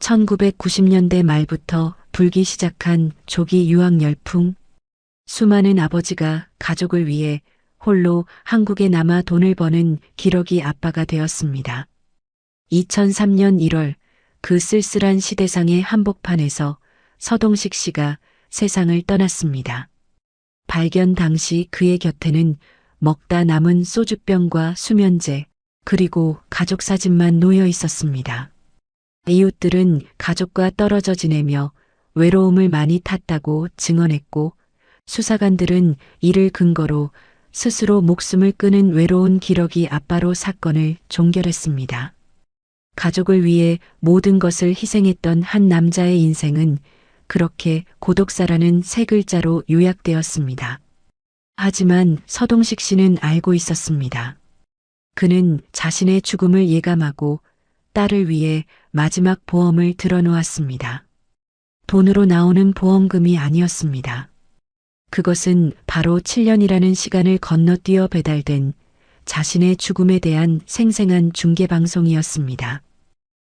1990년대 말부터 불기 시작한 조기 유학 열풍. 수많은 아버지가 가족을 위해 홀로 한국에 남아 돈을 버는 기러기 아빠가 되었습니다. 2003년 1월 그 쓸쓸한 시대상의 한복판에서 서동식 씨가 세상을 떠났습니다. 발견 당시 그의 곁에는 먹다 남은 소주병과 수면제, 그리고 가족 사진만 놓여 있었습니다. 이웃들은 가족과 떨어져 지내며 외로움을 많이 탔다고 증언했고, 수사관들은 이를 근거로 스스로 목숨을 끊은 외로운 기러기 아빠로 사건을 종결했습니다. 가족을 위해 모든 것을 희생했던 한 남자의 인생은 그렇게 고독사라는 세 글자로 요약되었습니다. 하지만 서동식 씨는 알고 있었습니다. 그는 자신의 죽음을 예감하고 딸을 위해 마지막 보험을 들어놓았습니다. 돈으로 나오는 보험금이 아니었습니다. 그것은 바로 7년이라는 시간을 건너뛰어 배달된 자신의 죽음에 대한 생생한 중계방송이었습니다.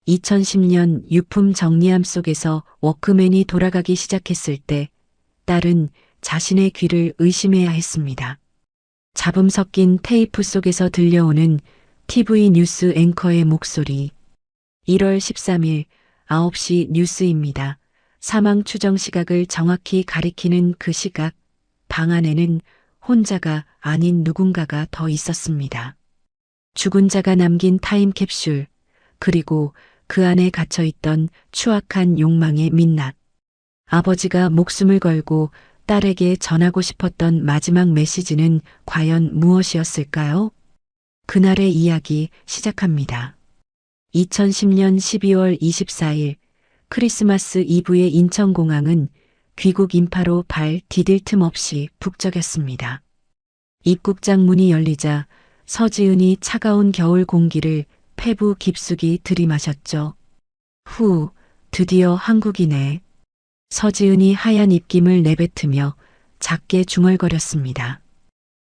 2010년 유품 정리함 속에서 워크맨이 돌아가기 시작했을 때 딸은 자신의 귀를 의심해야 했습니다. 잡음 섞인 테이프 속에서 들려오는 TV 뉴스 앵커의 목소리. 1월 13일 9시 뉴스입니다. 사망 추정 시각을 정확히 가리키는 그 시각, 방 안에는 혼자가 아닌 누군가가 더 있었습니다. 죽은 자가 남긴 타임캡슐, 그리고 그 안에 갇혀있던 추악한 욕망의 민낯. 아버지가 목숨을 걸고 딸에게 전하고 싶었던 마지막 메시지는 과연 무엇이었을까요? 그날의 이야기 시작합니다. 2010년 12월 24일 크리스마스 이브의 인천공항은 귀국 인파로 발 디딜 틈 없이 북적였습니다. 입국장 문이 열리자 서지은이 차가운 겨울 공기를 폐부 깊숙이 들이마셨죠. 후, 드디어 한국이네. 서지은이 하얀 입김을 내뱉으며 작게 중얼거렸습니다.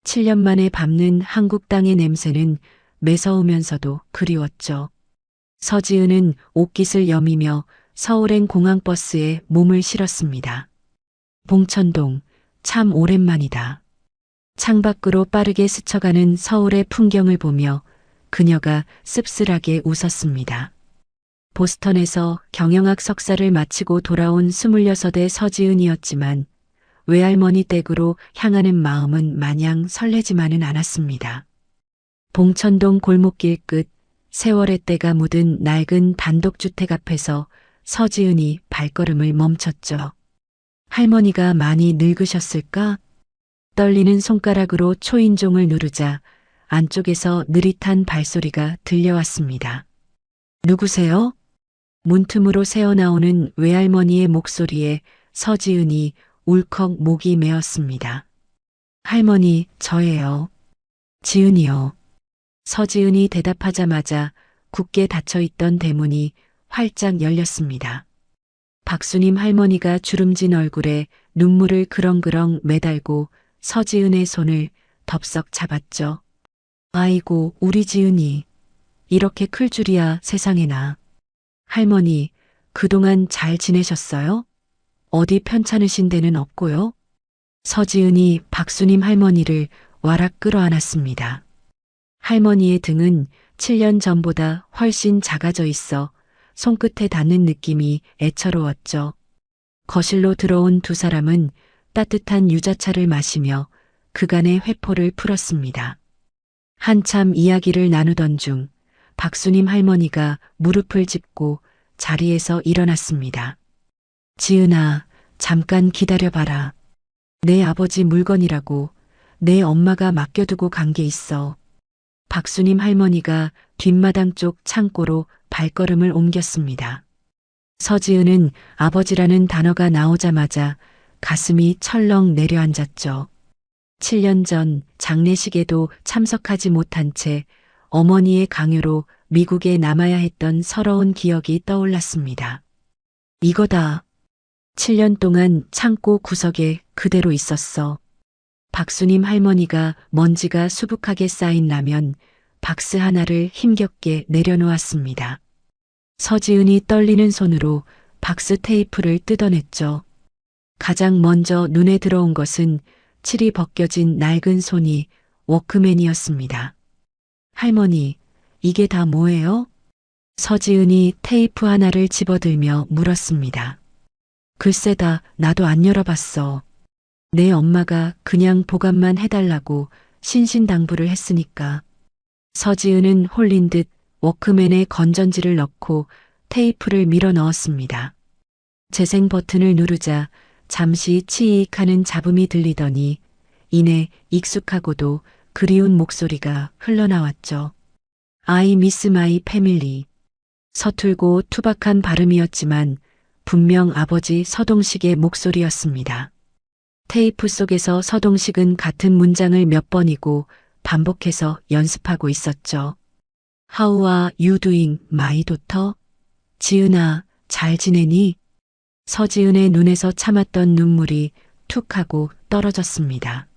7년 만에 밟는 한국 땅의 냄새는 매서우면서도 그리웠죠. 서지은은 옷깃을 여미며 서울행 공항버스에 몸을 실었습니다. 봉천동, 참 오랜만이다. 창밖으로 빠르게 스쳐가는 서울의 풍경을 보며 그녀가 씁쓸하게 웃었습니다. 보스턴에서 경영학 석사를 마치고 돌아온 26의 서지은이었지만 외할머니 댁으로 향하는 마음은 마냥 설레지만은 않았습니다. 봉천동 골목길 끝 세월의 때가 묻은 낡은 단독주택 앞에서 서지은이 발걸음을 멈췄죠. 할머니가 많이 늙으셨을까? 떨리는 손가락으로 초인종을 누르자 안쪽에서 느릿한 발소리가 들려왔습니다. 누구세요? 문틈으로 새어나오는 외할머니의 목소리에 서지은이 울컥 목이 메었습니다. 할머니, 저예요. 지은이요. 서지은이 대답하자마자 굳게 닫혀있던 대문이 활짝 열렸습니다. 박수님 할머니가 주름진 얼굴에 눈물을 그렁그렁 매달고 서지은의 손을 덥석 잡았죠. 아이고, 우리 지은이. 이렇게 클 줄이야 세상에나. 할머니, 그동안 잘 지내셨어요? 어디 편찮으신 데는 없고요? 서지은이 박수님 할머니를 와락 끌어안았습니다. 할머니의 등은 7년 전보다 훨씬 작아져 있어 손끝에 닿는 느낌이 애처로웠죠. 거실로 들어온 두 사람은 따뜻한 유자차를 마시며 그간의 회포를 풀었습니다. 한참 이야기를 나누던 중 박수님 할머니가 무릎을 짚고 자리에서 일어났습니다. 지은아, 잠깐 기다려봐라. 내 아버지 물건이라고 내 엄마가 맡겨두고 간 게 있어. 박수님 할머니가 뒷마당 쪽 창고로 발걸음을 옮겼습니다. 서지은은 아버지라는 단어가 나오자마자 가슴이 철렁 내려앉았죠. 7년 전 장례식에도 참석하지 못한 채 어머니의 강요로 미국에 남아야 했던 서러운 기억이 떠올랐습니다. 이거다. 7년 동안 창고 구석에 그대로 있었어. 박수님 할머니가 먼지가 수북하게 쌓인 라면 박스 하나를 힘겹게 내려놓았습니다. 서지은이 떨리는 손으로 박스 테이프를 뜯어냈죠. 가장 먼저 눈에 들어온 것은 칠이 벗겨진 낡은 손이 워크맨이었습니다. 할머니, 이게 다 뭐예요? 서지은이 테이프 하나를 집어들며 물었습니다. 글쎄다, 나도 안 열어봤어. 내 엄마가 그냥 보관만 해달라고 신신당부를 했으니까. 서지은은 홀린 듯 워크맨에 건전지를 넣고 테이프를 밀어 넣었습니다. 재생 버튼을 누르자 잠시 치익하는 잡음이 들리더니 이내 익숙하고도 그리운 목소리가 흘러나왔죠. I miss my family. 서툴고 투박한 발음이었지만 분명 아버지 서동식의 목소리였습니다. 테이프 속에서 서동식은 같은 문장을 몇 번이고 반복해서 연습하고 있었죠. How are you doing, my daughter? 지은아, 잘 지내니? 서지은의 눈에서 참았던 눈물이 툭 하고 떨어졌습니다.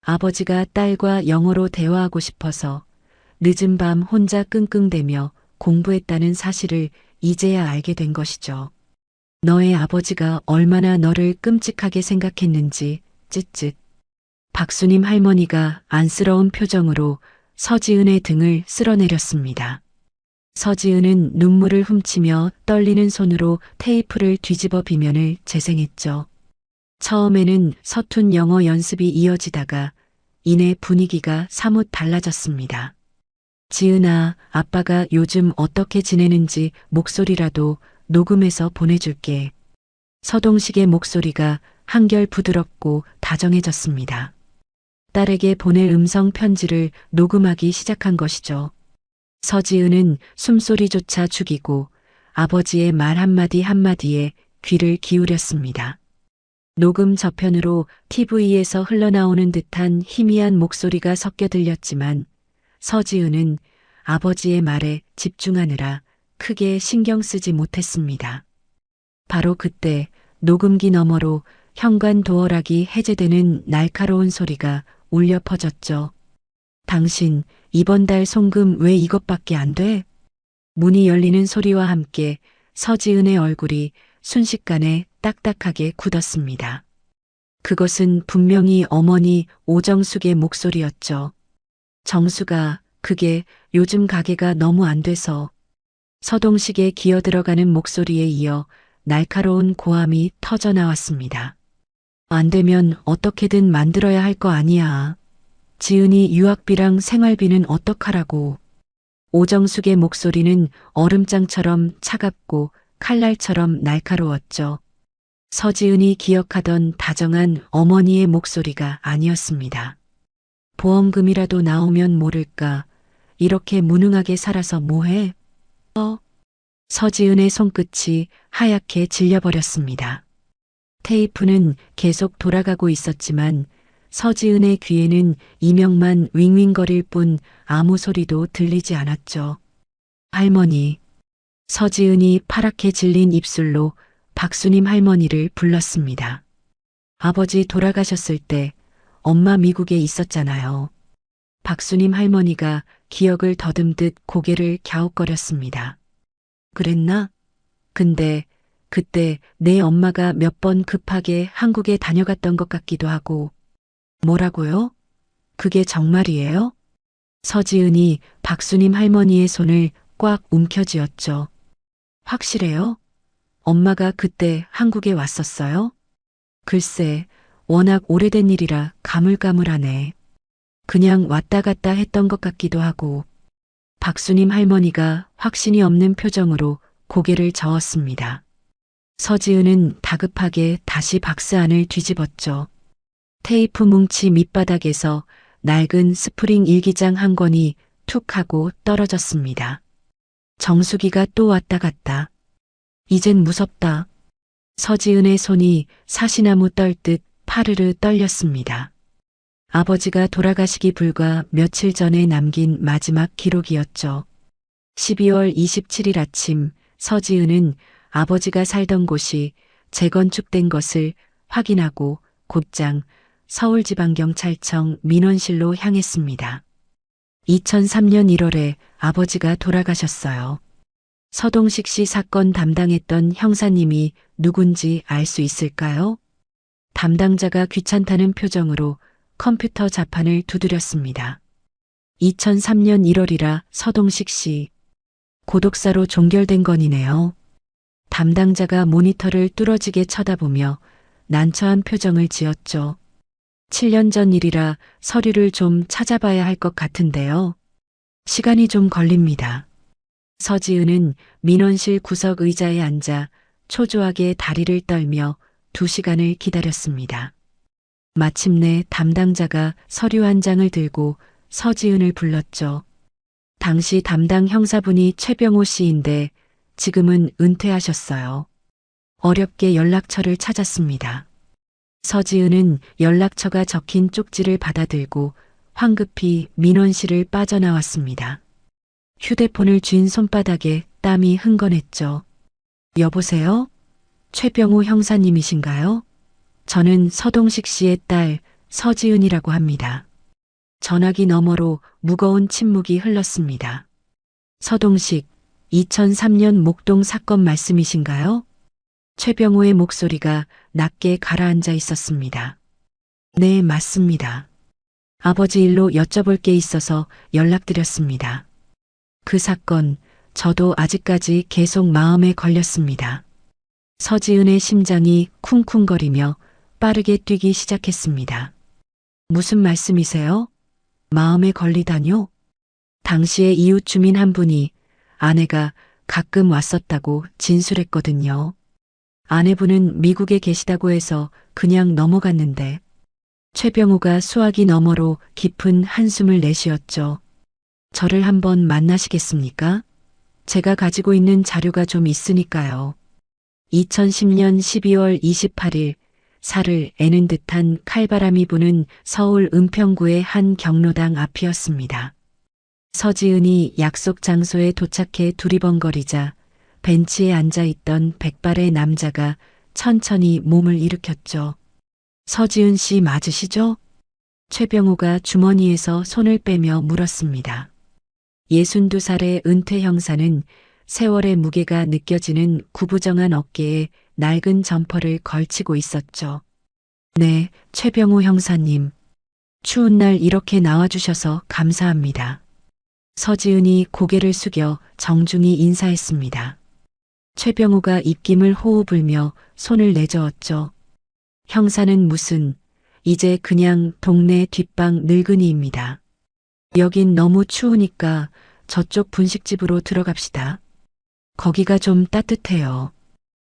아버지가 딸과 영어로 대화하고 싶어서 늦은 밤 혼자 끙끙대며 공부했다는 사실을 이제야 알게 된 것이죠. 너의 아버지가 얼마나 너를 끔찍하게 생각했는지, 쯧쯧. 박수님 할머니가 안쓰러운 표정으로 서지은의 등을 쓸어내렸습니다. 서지은은 눈물을 훔치며 떨리는 손으로 테이프를 뒤집어 비면을 재생했죠. 처음에는 서툰 영어 연습이 이어지다가 이내 분위기가 사뭇 달라졌습니다. 지은아, 아빠가 요즘 어떻게 지내는지 목소리라도 녹음해서 보내줄게. 서동식의 목소리가 한결 부드럽고 다정해졌습니다. 딸에게 보낼 음성 편지를 녹음하기 시작한 것이죠. 서지은은 숨소리조차 죽이고 아버지의 말 한마디 한마디에 귀를 기울였습니다. 녹음 저편으로 TV에서 흘러나오는 듯한 희미한 목소리가 섞여 들렸지만 서지은은 아버지의 말에 집중하느라 크게 신경 쓰지 못했습니다. 바로 그때 녹음기 너머로 현관 도어락이 해제되는 날카로운 소리가 울려 퍼졌죠. 당신 이번 달 송금 왜 이것밖에 안 돼? 문이 열리는 소리와 함께 서지은의 얼굴이 순식간에 딱딱하게 굳었습니다. 그것은 분명히 어머니 오정숙의 목소리였죠. 정수가, 그게 요즘 가게가 너무 안 돼서. 서동식의 기어들어가는 목소리에 이어 날카로운 고함이 터져 나왔습니다. 안 되면 어떻게든 만들어야 할 거 아니야. 지은이 유학비랑 생활비는 어떡하라고. 오정숙의 목소리는 얼음장처럼 차갑고 칼날처럼 날카로웠죠. 서지은이 기억하던 다정한 어머니의 목소리가 아니었습니다. 보험금이라도 나오면 모를까. 이렇게 무능하게 살아서 뭐해? 서지은의 손끝이 하얗게 질려버렸습니다. 테이프는 계속 돌아가고 있었지만 서지은의 귀에는 이명만 윙윙거릴 뿐 아무 소리도 들리지 않았죠. 할머니. 서지은이 파랗게 질린 입술로 박수님 할머니를 불렀습니다. 아버지 돌아가셨을 때 엄마 미국에 있었잖아요. 박수님 할머니가 기억을 더듬듯 고개를 갸웃거렸습니다. 그랬나? 근데 그때 내 엄마가 몇 번 급하게 한국에 다녀갔던 것 같기도 하고. 뭐라고요? 그게 정말이에요? 서지은이 박수님 할머니의 손을 꽉 움켜쥐었죠. 확실해요? 엄마가 그때 한국에 왔었어요? 글쎄, 워낙 오래된 일이라 가물가물하네. 그냥 왔다 갔다 했던 것 같기도 하고. 박수님 할머니가 확신이 없는 표정으로 고개를 저었습니다. 서지은은 다급하게 다시 박스 안을 뒤집었죠. 테이프 뭉치 밑바닥에서 낡은 스프링 일기장 한 권이 툭 하고 떨어졌습니다. 정수기가 또 왔다 갔다. 이젠 무섭다. 서지은의 손이 사시나무 떨듯 파르르 떨렸습니다. 아버지가 돌아가시기 불과 며칠 전에 남긴 마지막 기록이었죠. 12월 27일 아침 서지은은 아버지가 살던 곳이 재건축된 것을 확인하고 곧장 서울지방경찰청 민원실로 향했습니다. 2003년 1월에 아버지가 돌아가셨어요. 서동식 씨 사건 담당했던 형사님이 누군지 알 수 있을까요? 담당자가 귀찮다는 표정으로 컴퓨터 자판을 두드렸습니다. 2003년 1월이라 서동식 씨. 고독사로 종결된 건이네요. 담당자가 모니터를 뚫어지게 쳐다보며 난처한 표정을 지었죠. 7년 전 일이라 서류를 좀 찾아봐야 할 것 같은데요. 시간이 좀 걸립니다. 서지은은 민원실 구석 의자에 앉아 초조하게 다리를 떨며 2시간을 기다렸습니다. 마침내 담당자가 서류 한 장을 들고 서지은을 불렀죠. 당시 담당 형사분이 최병호 씨인데 지금은 은퇴하셨어요. 어렵게 연락처를 찾았습니다. 서지은은 연락처가 적힌 쪽지를 받아들고 황급히 민원실을 빠져나왔습니다. 휴대폰을 쥔 손바닥에 땀이 흥건했죠. 여보세요? 최병호 형사님이신가요? 저는 서동식 씨의 딸 서지은이라고 합니다. 전화기 너머로 무거운 침묵이 흘렀습니다. 서동식, 2003년 목동 사건 말씀이신가요? 최병호의 목소리가 낮게 가라앉아 있었습니다. 네, 맞습니다. 아버지 일로 여쭤볼 게 있어서 연락드렸습니다. 그 사건, 저도 아직까지 계속 마음에 걸렸습니다. 서지은의 심장이 쿵쿵거리며 빠르게 뛰기 시작했습니다. 무슨 말씀이세요? 마음에 걸리다뇨? 당시에 이웃 주민 한 분이 아내가 가끔 왔었다고 진술했거든요. 아내분은 미국에 계시다고 해서 그냥 넘어갔는데 최병호가 수화기 너머로 깊은 한숨을 내쉬었죠. 저를 한번 만나시겠습니까? 제가 가지고 있는 자료가 좀 있으니까요. 2010년 12월 28일 살을 애는 듯한 칼바람이 부는 서울 은평구의 한 경로당 앞이었습니다. 서지은이 약속 장소에 도착해 두리번거리자 벤치에 앉아있던 백발의 남자가 천천히 몸을 일으켰죠. 서지은 씨 맞으시죠? 최병호가 주머니에서 손을 빼며 물었습니다. 62살의 은퇴 형사는 세월의 무게가 느껴지는 구부정한 어깨에 낡은 점퍼를 걸치고 있었죠. 네, 최병호 형사님. 추운 날 이렇게 나와주셔서 감사합니다. 서지은이 고개를 숙여 정중히 인사했습니다. 최병호가 입김을 호흡 불며 손을 내저었죠. 형사는 무슨, 이제 그냥 동네 뒷방 늙은이입니다. 여긴 너무 추우니까 저쪽 분식집으로 들어갑시다. 거기가 좀 따뜻해요.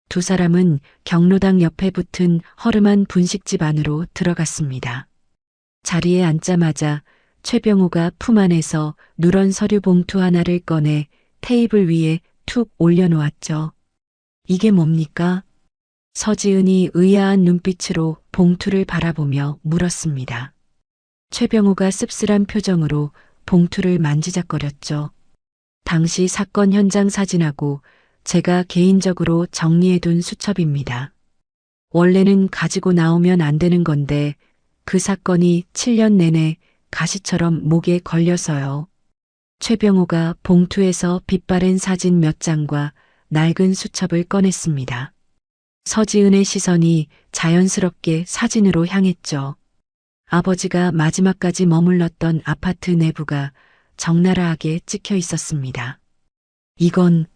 두 사람은 경로당 옆에 붙은 허름한 분식집 안으로 들어갔습니다. 자리에 앉자마자 최병호가 품 안에서 누런 서류 봉투 하나를 꺼내 테이블 위에 툭 올려놓았죠. 이게 뭡니까? 서지은이 의아한 눈빛으로 봉투를 바라보며 물었습니다. 최병호가 씁쓸한 표정으로 봉투를 만지작거렸죠. 당시 사건 현장 사진하고 제가 개인적으로 정리해둔 수첩입니다. 원래는 가지고 나오면 안 되는 건데 그 사건이 7년 내내 가시처럼 목에 걸려서요. 최병호가 봉투에서 빛바랜 사진 몇 장과 낡은 수첩을 꺼냈습니다. 서지은의 시선이 자연스럽게 사진으로 향했죠. 아버지가 마지막까지 머물렀던 아파트 내부가 적나라하게 찍혀 있었습니다. 이건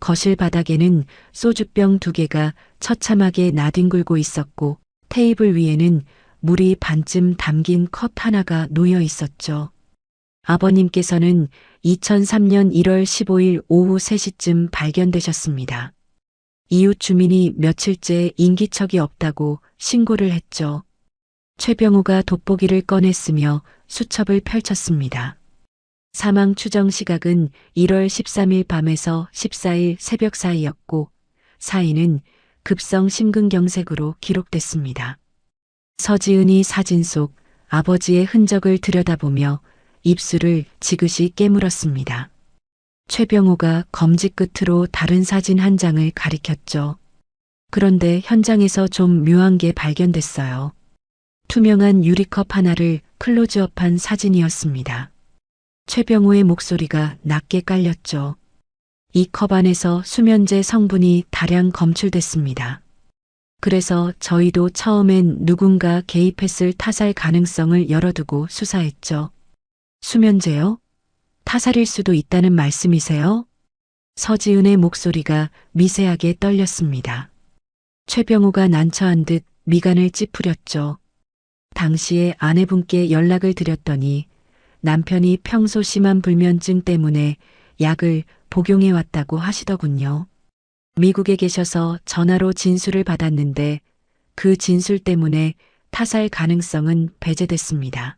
거실 바닥에는 소주병 2개가 처참하게 나뒹굴고 있었고 테이블 위에는 물이 반쯤 담긴 컵 하나가 놓여 있었죠. 아버님께서는 2003년 1월 15일 오후 3시쯤 발견되셨습니다. 이웃 주민이 며칠째 인기척이 없다고 신고를 했죠. 최병호가 돋보기를 꺼냈으며 수첩을 펼쳤습니다. 사망 추정 시각은 1월 13일 밤에서 14일 새벽 사이였고 사인은 급성 심근경색으로 기록됐습니다. 서지은이 사진 속 아버지의 흔적을 들여다보며 입술을 지그시 깨물었습니다. 최병호가 검지 끝으로 다른 사진 한 장을 가리켰죠. 그런데 현장에서 좀 묘한 게 발견됐어요. 투명한 유리컵 하나를 클로즈업한 사진이었습니다. 최병호의 목소리가 낮게 깔렸죠. 이 컵 안에서 수면제 성분이 다량 검출됐습니다. 그래서 저희도 처음엔 누군가 개입했을 타살 가능성을 열어두고 수사했죠. 수면제요? 타살일 수도 있다는 말씀이세요? 서지은의 목소리가 미세하게 떨렸습니다. 최병우가 난처한 듯 미간을 찌푸렸죠. 당시에 아내분께 연락을 드렸더니 남편이 평소 심한 불면증 때문에 약을 복용해 왔다고 하시더군요. 미국에 계셔서 전화로 진술을 받았는데 그 진술 때문에 타살 가능성은 배제됐습니다.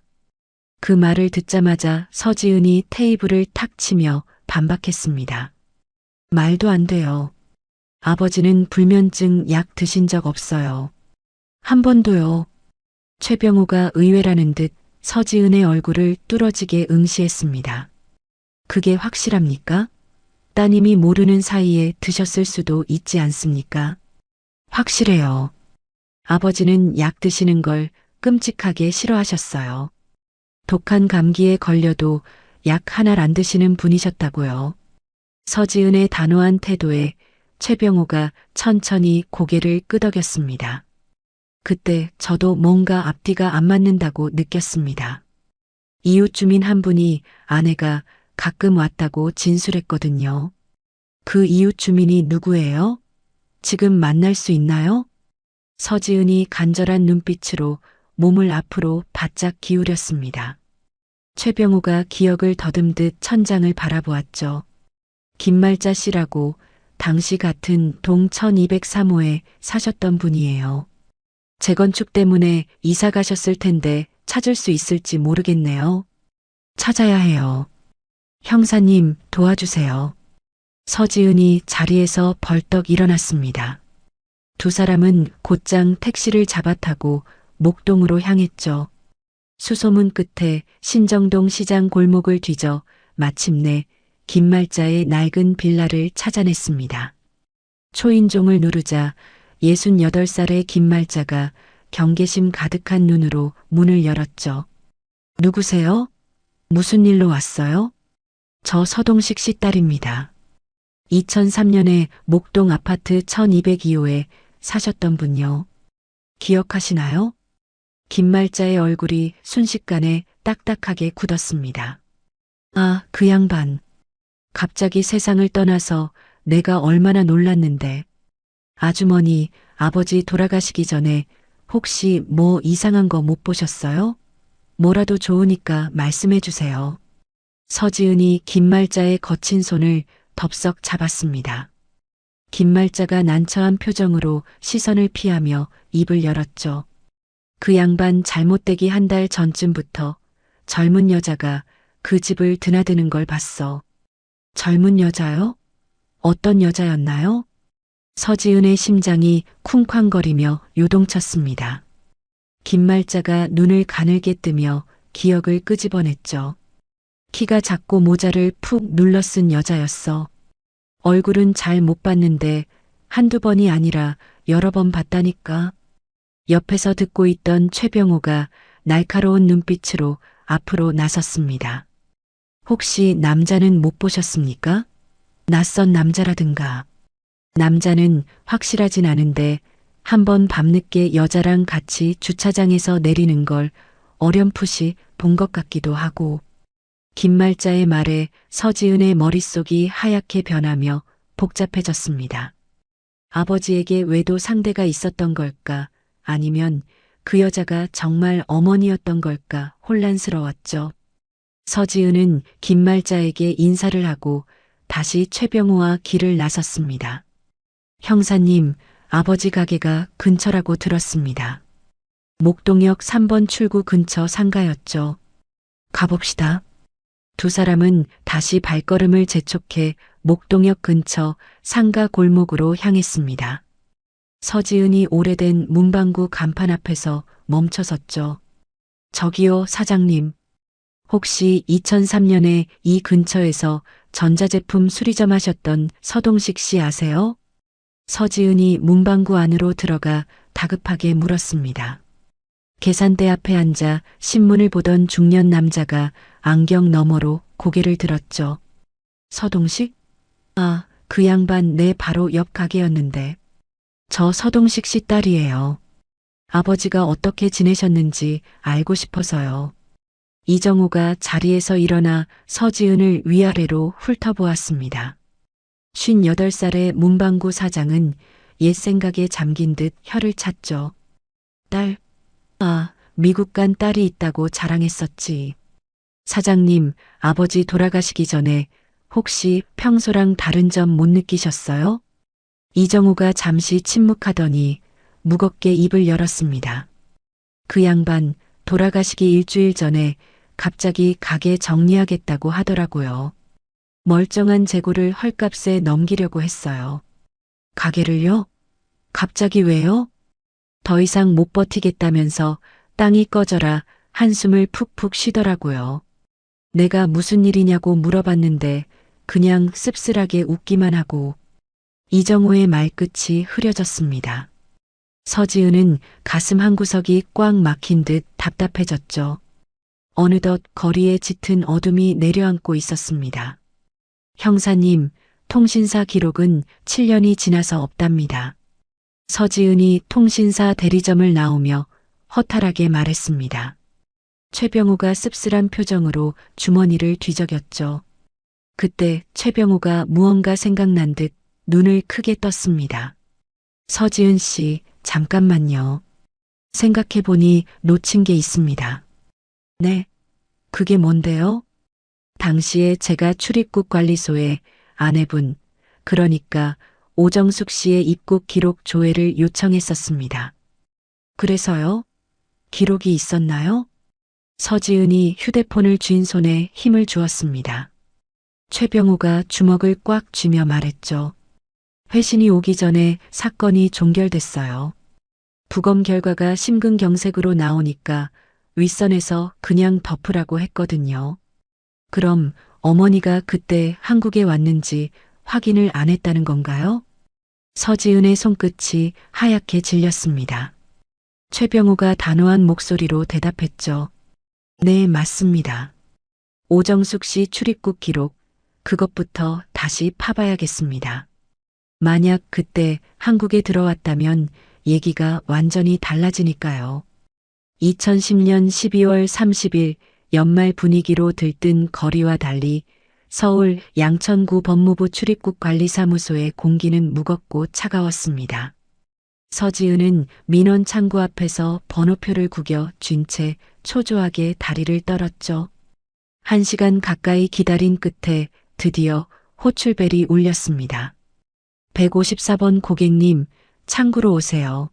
그 말을 듣자마자 서지은이 테이블을 탁 치며 반박했습니다. 말도 안 돼요. 아버지는 불면증 약 드신 적 없어요. 한 번도요. 최병우가 의외라는 듯 서지은의 얼굴을 뚫어지게 응시했습니다. 그게 확실합니까? 따님이 모르는 사이에 드셨을 수도 있지 않습니까? 확실해요. 아버지는 약 드시는 걸 끔찍하게 싫어하셨어요. 독한 감기에 걸려도 약 하나를 안 드시는 분이셨다고요. 서지은의 단호한 태도에 최병우가 천천히 고개를 끄덕였습니다. 그때 저도 뭔가 앞뒤가 안 맞는다고 느꼈습니다. 이웃 주민 한 분이 아내가 가끔 왔다고 진술했거든요. 그 이웃 주민이 누구예요? 지금 만날 수 있나요? 서지은이 간절한 눈빛으로 몸을 앞으로 바짝 기울였습니다. 최병우가 기억을 더듬듯 천장을 바라보았죠. 김말자 씨라고 당시 같은 동 1203호에 사셨던 분이에요. 재건축 때문에 이사 가셨을 텐데 찾을 수 있을지 모르겠네요. 찾아야 해요. 형사님, 도와주세요. 서지은이 자리에서 벌떡 일어났습니다. 두 사람은 곧장 택시를 잡아 타고 목동으로 향했죠. 수소문 끝에 신정동 시장 골목을 뒤져 마침내 김말자의 낡은 빌라를 찾아냈습니다. 초인종을 누르자 68살의 김말자가 경계심 가득한 눈으로 문을 열었죠. 누구세요? 무슨 일로 왔어요? 저 서동식 씨 딸입니다. 2003년에 목동 아파트 1202호에 사셨던 분요. 기억하시나요? 김말자의 얼굴이 순식간에 딱딱하게 굳었습니다. 아, 그 양반. 갑자기 세상을 떠나서 내가 얼마나 놀랐는데. 아주머니, 아버지 돌아가시기 전에 혹시 뭐 이상한 거 못 보셨어요? 뭐라도 좋으니까 말씀해 주세요. 서지은이 김말자의 거친 손을 덥석 잡았습니다. 김말자가 난처한 표정으로 시선을 피하며 입을 열었죠. 그 양반 잘못되기 한 달 전쯤부터 젊은 여자가 그 집을 드나드는 걸 봤어. 젊은 여자요? 어떤 여자였나요? 서지은의 심장이 쿵쾅거리며 요동쳤습니다. 김말자가 눈을 가늘게 뜨며 기억을 끄집어냈죠. 키가 작고 모자를 푹 눌러 쓴 여자였어. 얼굴은 잘 못 봤는데 한두 번이 아니라 여러 번 봤다니까. 옆에서 듣고 있던 최병우가 날카로운 눈빛으로 앞으로 나섰습니다. 혹시 남자는 못 보셨습니까? 낯선 남자라든가. 남자는 확실하진 않은데 한번 밤늦게 여자랑 같이 주차장에서 내리는 걸 어렴풋이 본 것 같기도 하고. 김말자의 말에 서지은의 머릿속이 하얗게 변하며 복잡해졌습니다. 아버지에게 외도 상대가 있었던 걸까? 아니면 그 여자가 정말 어머니였던 걸까? 혼란스러웠죠. 서지은은 김말자에게 인사를 하고 다시 최병우와 길을 나섰습니다. 형사님, 아버지 가게가 근처라고 들었습니다. 목동역 3번 출구 근처 상가였죠. 가봅시다. 두 사람은 다시 발걸음을 재촉해 목동역 근처 상가 골목으로 향했습니다. 서지은이 오래된 문방구 간판 앞에서 멈춰섰죠. 저기요, 사장님. 혹시 2003년에 이 근처에서 전자제품 수리점 하셨던 서동식 씨 아세요? 서지은이 문방구 안으로 들어가 다급하게 물었습니다. 계산대 앞에 앉아 신문을 보던 중년 남자가 안경 너머로 고개를 들었죠. 서동식? 아, 그 양반 내 바로 옆 가게였는데. 저 서동식 씨 딸이에요. 아버지가 어떻게 지내셨는지 알고 싶어서요. 이정우가 자리에서 일어나 서지은을 위아래로 훑어보았습니다. 58살의 문방구 사장은 옛 생각에 잠긴 듯 혀를 찼죠. 딸, 아, 미국 간 딸이 있다고 자랑했었지. 사장님, 아버지 돌아가시기 전에 혹시 평소랑 다른 점 못 느끼셨어요? 이정우가 잠시 침묵하더니 무겁게 입을 열었습니다. 그 양반 돌아가시기 일주일 전에 갑자기 가게 정리하겠다고 하더라고요. 멀쩡한 재고를 헐값에 넘기려고 했어요. 가게를요? 갑자기 왜요? 더 이상 못 버티겠다면서 땅이 꺼져라 한숨을 푹푹 쉬더라고요. 내가 무슨 일이냐고 물어봤는데 그냥 씁쓸하게 웃기만 하고 이정호의 말끝이 흐려졌습니다. 서지은은 가슴 한구석이 꽉 막힌 듯 답답해졌죠. 어느덧 거리에 짙은 어둠이 내려앉고 있었습니다. 형사님, 통신사 기록은 7년이 지나서 없답니다. 서지은이 통신사 대리점을 나오며 허탈하게 말했습니다. 최병우가 씁쓸한 표정으로 주머니를 뒤적였죠. 그때 최병우가 무언가 생각난 듯 눈을 크게 떴습니다. 서지은 씨, 잠깐만요. 생각해보니 놓친 게 있습니다. 네, 그게 뭔데요? 당시에 제가 출입국 관리소에 아내분, 그러니까 오정숙 씨의 입국 기록 조회를 요청했었습니다. 그래서요? 기록이 있었나요? 서지은이 휴대폰을 쥔 손에 힘을 주었습니다. 최병우가 주먹을 꽉 쥐며 말했죠. 회신이 오기 전에 사건이 종결됐어요. 부검 결과가 심근경색으로 나오니까 윗선에서 그냥 덮으라고 했거든요. 그럼 어머니가 그때 한국에 왔는지 확인을 안 했다는 건가요? 서지은의 손끝이 하얗게 질렸습니다. 최병우가 단호한 목소리로 대답했죠. 네, 맞습니다. 오정숙 씨 출입국 기록, 그것부터 다시 파봐야겠습니다. 만약 그때 한국에 들어왔다면 얘기가 완전히 달라지니까요. 2010년 12월 30일 연말 분위기로 들뜬 거리와 달리 서울 양천구 법무부 출입국 관리사무소의 공기는 무겁고 차가웠습니다. 서지은은 민원 창구 앞에서 번호표를 구겨 쥔 채 초조하게 다리를 떨었죠. 1시간 가까이 기다린 끝에 드디어 호출벨이 울렸습니다. 154번 고객님, 창구로 오세요.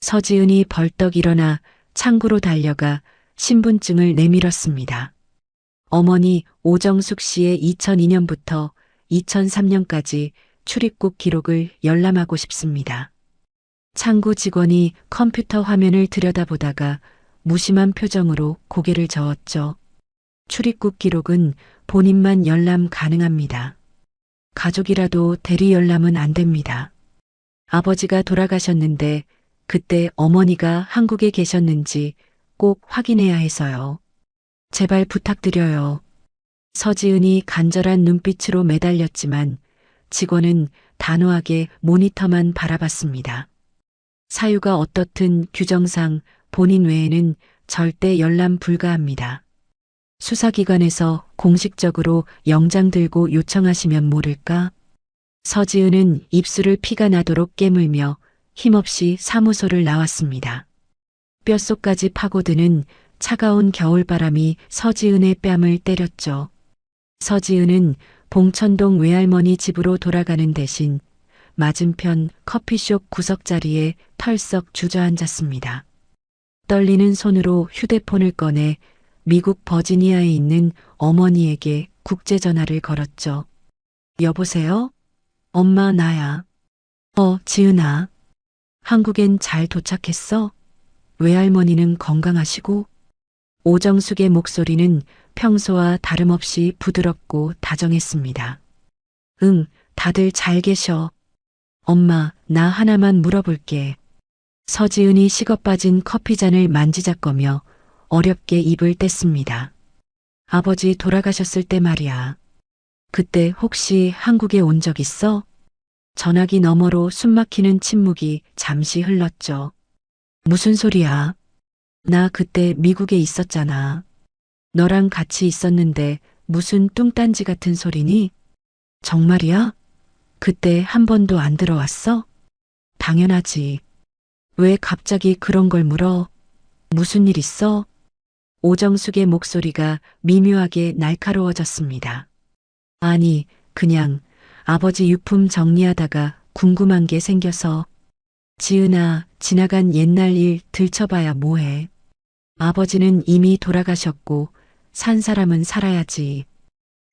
서지은이 벌떡 일어나 창구로 달려가 신분증을 내밀었습니다. 어머니 오정숙 씨의 2002년부터 2003년까지 출입국 기록을 열람하고 싶습니다. 창구 직원이 컴퓨터 화면을 들여다보다가 무심한 표정으로 고개를 저었죠. 출입국 기록은 본인만 열람 가능합니다. 가족이라도 대리 열람은 안 됩니다. 아버지가 돌아가셨는데 그때 어머니가 한국에 계셨는지 꼭 확인해야 해서요. 제발 부탁드려요. 서지은이 간절한 눈빛으로 매달렸지만 직원은 단호하게 모니터만 바라봤습니다. 사유가 어떻든 규정상 본인 외에는 절대 열람 불가합니다. 수사기관에서 공식적으로 영장 들고 요청하시면 모를까? 서지은은 입술을 피가 나도록 깨물며 힘없이 사무소를 나왔습니다. 뼛속까지 파고드는 차가운 겨울바람이 서지은의 뺨을 때렸죠. 서지은은 봉천동 외할머니 집으로 돌아가는 대신 맞은편 커피숍 구석자리에 털썩 주저앉았습니다. 떨리는 손으로 휴대폰을 꺼내 미국 버지니아에 있는 어머니에게 국제전화를 걸었죠. 여보세요? 엄마, 나야. 지은아. 한국엔 잘 도착했어? 외할머니는 건강하시고? 오정숙의 목소리는 평소와 다름없이 부드럽고 다정했습니다. 응, 다들 잘 계셔. 엄마, 나 하나만 물어볼게. 서지은이 식어빠진 커피잔을 만지작거며 어렵게 입을 뗐습니다. 아버지 돌아가셨을 때 말이야. 그때 혹시 한국에 온 적 있어? 전화기 너머로 숨막히는 침묵이 잠시 흘렀죠. 무슨 소리야? 나 그때 미국에 있었잖아. 너랑 같이 있었는데 무슨 뚱딴지 같은 소리니? 정말이야? 그때 한 번도 안 들어왔어? 당연하지. 왜 갑자기 그런 걸 물어? 무슨 일 있어? 오정숙의 목소리가 미묘하게 날카로워졌습니다. 아니, 그냥 아버지 유품 정리하다가 궁금한 게 생겨서. 지은아, 지나간 옛날 일 들춰봐야 뭐해. 아버지는 이미 돌아가셨고 산 사람은 살아야지.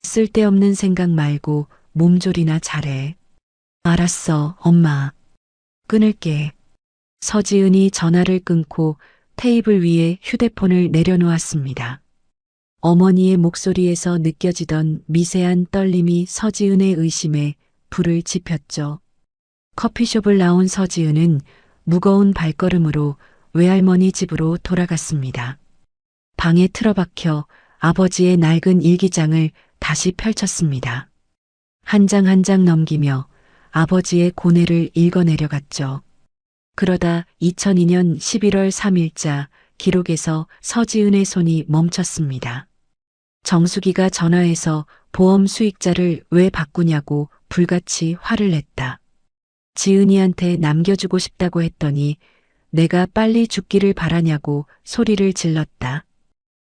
쓸데없는 생각 말고 몸조리나 잘해. 알았어, 엄마. 끊을게. 서지은이 전화를 끊고 테이블 위에 휴대폰을 내려놓았습니다. 어머니의 목소리에서 느껴지던 미세한 떨림이 서지은의 의심에 불을 지폈죠. 커피숍을 나온 서지은은 무거운 발걸음으로 외할머니 집으로 돌아갔습니다. 방에 틀어박혀 아버지의 낡은 일기장을 다시 펼쳤습니다. 한 장 한 장 넘기며 아버지의 고뇌를 읽어내려갔죠. 그러다 2002년 11월 3일자 기록에서 서지은의 손이 멈췄습니다. 정수기가 전화해서 보험 수익자를 왜 바꾸냐고 불같이 화를 냈다. 지은이한테 남겨주고 싶다고 했더니 내가 빨리 죽기를 바라냐고 소리를 질렀다.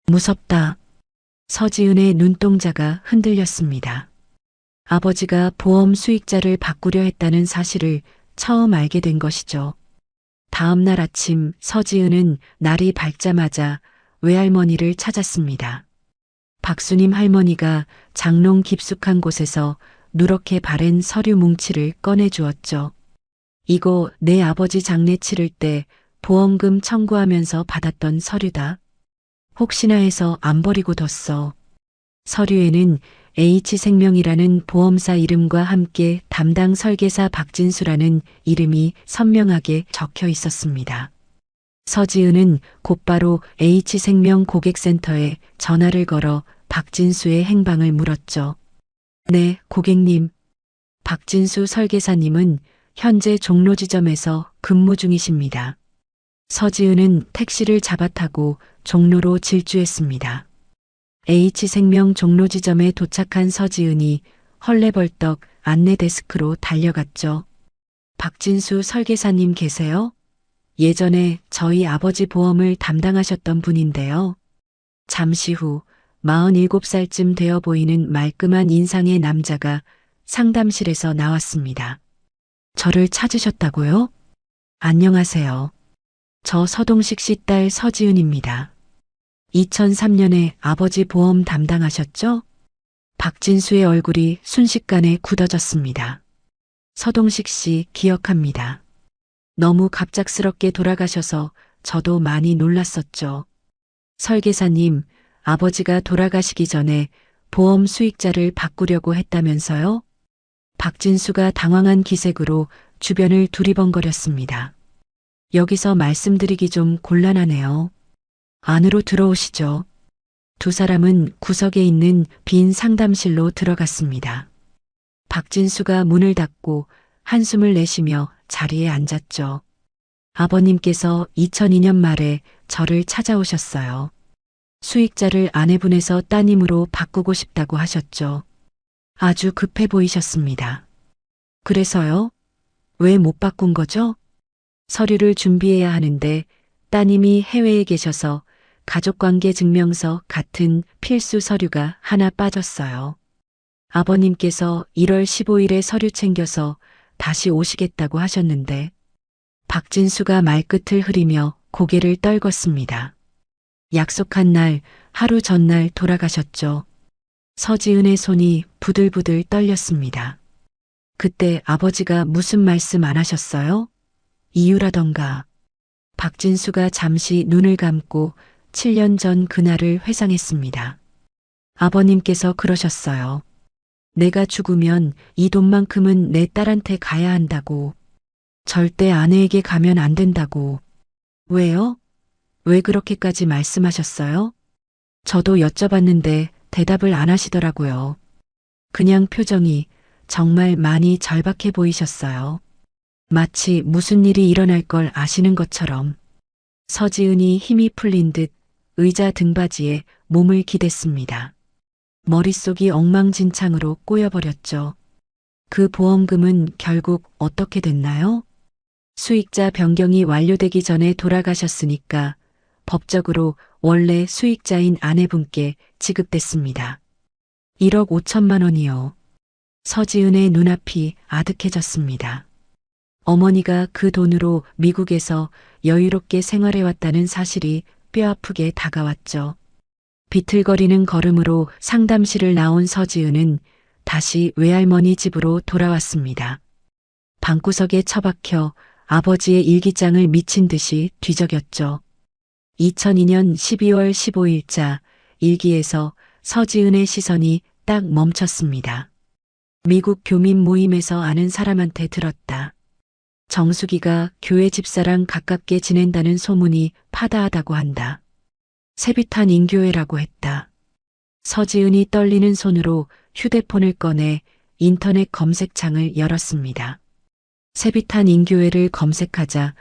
무섭다. 서지은의 눈동자가 흔들렸습니다. 아버지가 보험 수익자를 바꾸려 했다는 사실을 처음 알게 된 것이죠. 다음 날 아침 서지은은 날이 밝자마자 외할머니를 찾았습니다. 박수님 할머니가 장롱 깊숙한 곳에서 누렇게 바랜 서류 뭉치를 꺼내 주었죠. 이거 내 아버지 장례 치를 때 보험금 청구하면서 받았던 서류다. 혹시나 해서 안 버리고 뒀어. 서류에는 H생명이라는 보험사 이름과 함께 담당 설계사 박진수라는 이름이 선명하게 적혀 있었습니다. 서지은은 곧바로 H생명 고객센터에 전화를 걸어 박진수의 행방을 물었죠. 네, 고객님. 박진수 설계사님은 현재 종로 지점에서 근무 중이십니다. 서지은은 택시를 잡아타고 종로로 질주했습니다. H생명 종로 지점에 도착한 서지은이 헐레벌떡 안내 데스크로 달려갔죠. 박진수 설계사님 계세요? 예전에 저희 아버지 보험을 담당하셨던 분인데요. 잠시 후 47살쯤 되어 보이는 말끔한 인상의 남자가 상담실에서 나왔습니다. 저를 찾으셨다고요? 안녕하세요. 저 서동식 씨 딸 서지은입니다. 2003년에 아버지 보험 담당하셨죠? 박진수의 얼굴이 순식간에 굳어졌습니다. 서동식 씨 기억합니다. 너무 갑작스럽게 돌아가셔서 저도 많이 놀랐었죠. 설계사님, 아버지가 돌아가시기 전에 보험 수익자를 바꾸려고 했다면서요? 박진수가 당황한 기색으로 주변을 두리번거렸습니다. 여기서 말씀드리기 좀 곤란하네요. 안으로 들어오시죠. 두 사람은 구석에 있는 빈 상담실로 들어갔습니다. 박진수가 문을 닫고 한숨을 내쉬며 자리에 앉았죠. 아버님께서 2002년 말에 저를 찾아오셨어요. 수익자를 아내분에서 따님으로 바꾸고 싶다고 하셨죠. 아주 급해 보이셨습니다. 그래서요? 왜 못 바꾼 거죠? 서류를 준비해야 하는데 따님이 해외에 계셔서 가족관계 증명서 같은 필수 서류가 하나 빠졌어요. 아버님께서 1월 15일에 서류 챙겨서 다시 오시겠다고 하셨는데 박진수가 말끝을 흐리며 고개를 떨궜습니다. 약속한 날 하루 전날 돌아가셨죠. 서지은의 손이 부들부들 떨렸습니다. 그때 아버지가 무슨 말씀 안 하셨어요? 이유라던가. 박진수가 잠시 눈을 감고 7년 전 그날을 회상했습니다. 아버님께서 그러셨어요. 내가 죽으면 이 돈만큼은 내 딸한테 가야 한다고. 절대 아내에게 가면 안 된다고. 왜요? 왜 그렇게까지 말씀하셨어요? 저도 여쭤봤는데 대답을 안 하시더라고요. 그냥 표정이 정말 많이 절박해 보이셨어요. 마치 무슨 일이 일어날 걸 아시는 것처럼. 서지은이 힘이 풀린 듯 의자 등받이에 몸을 기댔습니다. 머릿속이 엉망진창으로 꼬여버렸죠. 그 보험금은 결국 어떻게 됐나요? 수익자 변경이 완료되기 전에 돌아가셨으니까 법적으로 원래 수익자인 아내분께 지급됐습니다. 1억 5천만 원이요. 서지은의 눈앞이 아득해졌습니다. 어머니가 그 돈으로 미국에서 여유롭게 생활해왔다는 사실이 뼈아프게 다가왔죠. 비틀거리는 걸음으로 상담실을 나온 서지은은 다시 외할머니 집으로 돌아왔습니다. 방구석에 처박혀 아버지의 일기장을 미친 듯이 뒤적였죠. 2002년 12월 15일자 일기에서 서지은의 시선이 딱 멈췄습니다. 미국 교민 모임에서 아는 사람한테 들었다. 정수기가 교회 집사랑 가깝게 지낸다는 소문이 파다하다고 한다. 세비탄 인교회라고 했다. 서지은이 떨리는 손으로 휴대폰을 꺼내 인터넷 검색창을 열었습니다. 세비탄 인교회를 검색하자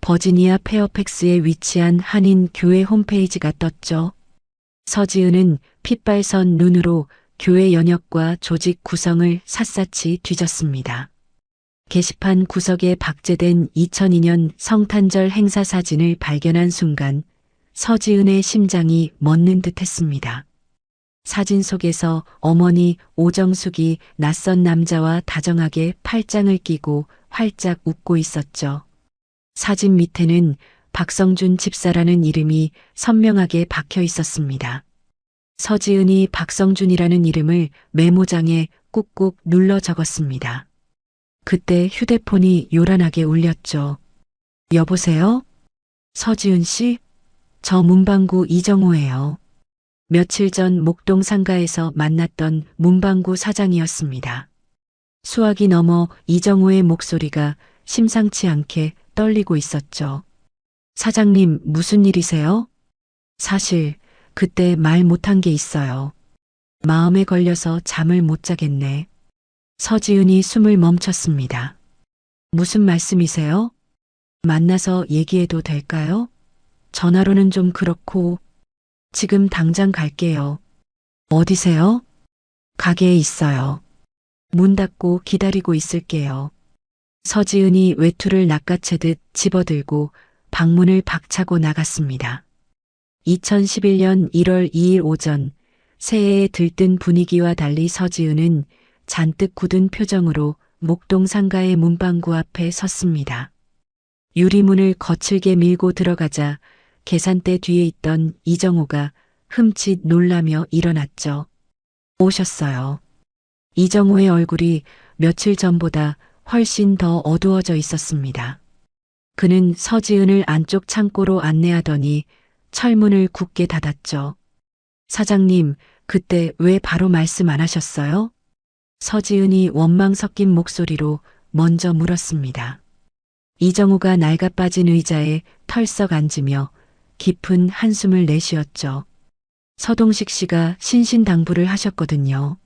버지니아 페어팩스에 위치한 한인 교회 홈페이지가 떴죠. 서지은은 핏발선 눈으로 교회 연역과 조직 구성을 샅샅이 뒤졌습니다. 게시판 구석에 박제된 2002년 성탄절 행사 사진을 발견한 순간 서지은의 심장이 멎는 듯 했습니다. 사진 속에서 어머니 오정숙이 낯선 남자와 다정하게 팔짱을 끼고 활짝 웃고 있었죠. 사진 밑에는 박성준 집사라는 이름이 선명하게 박혀 있었습니다. 서지은이 박성준이라는 이름을 메모장에 꾹꾹 눌러 적었습니다. 그때 휴대폰이 요란하게 울렸죠. 여보세요? 서지은 씨? 저 문방구 이정호예요. 며칠 전 목동 상가에서 만났던 문방구 사장이었습니다. 수화기 넘어 이정호의 목소리가 심상치 않게 떨리고 있었죠. 사장님, 무슨 일이세요? 사실 그때 말 못한 게 있어요. 마음에 걸려서 잠을 못 자겠네. 서지은이 숨을 멈췄습니다. 무슨 말씀이세요? 만나서 얘기해도 될까요? 전화로는 좀 그렇고. 지금 당장 갈게요. 어디세요? 가게에 있어요. 문 닫고 기다리고 있을게요. 서지은이 외투를 낚아채듯 집어들고 방문을 박차고 나갔습니다. 2011년 1월 2일 오전 새해에 들뜬 분위기와 달리 서지은은 잔뜩 굳은 표정으로 목동 상가의 문방구 앞에 섰습니다. 유리문을 거칠게 밀고 들어가자 계산대 뒤에 있던 이정호가 흠칫 놀라며 일어났죠. 오셨어요. 이정호의 얼굴이 며칠 전보다 훨씬 더 어두워져 있었습니다. 그는 서지은을 안쪽 창고로 안내하더니 철문을 굳게 닫았죠. 사장님, 그때 왜 바로 말씀 안 하셨어요? 서지은이 원망 섞인 목소리로 먼저 물었습니다. 이정호가 낡아 빠진 의자에 털썩 앉으며 깊은 한숨을 내쉬었죠. 서동식 씨가 신신당부를 하셨거든요.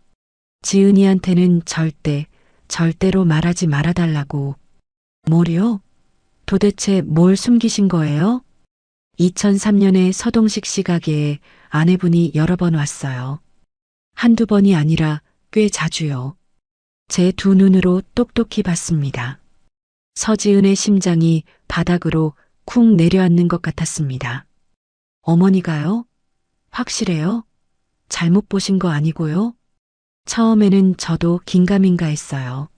지은이한테는 절대로 말하지 말아달라고. 뭐요? 도대체 뭘 숨기신 거예요? 2003년에 서동식 씨 가게에 아내분이 여러 번 왔어요. 한두 번이 아니라 꽤 자주요. 제 두 눈으로 똑똑히 봤습니다. 서지은의 심장이 바닥으로 쿵 내려앉는 것 같았습니다. 어머니가요? 확실해요? 잘못 보신 거 아니고요? 처음에는 저도 긴가민가 했어요.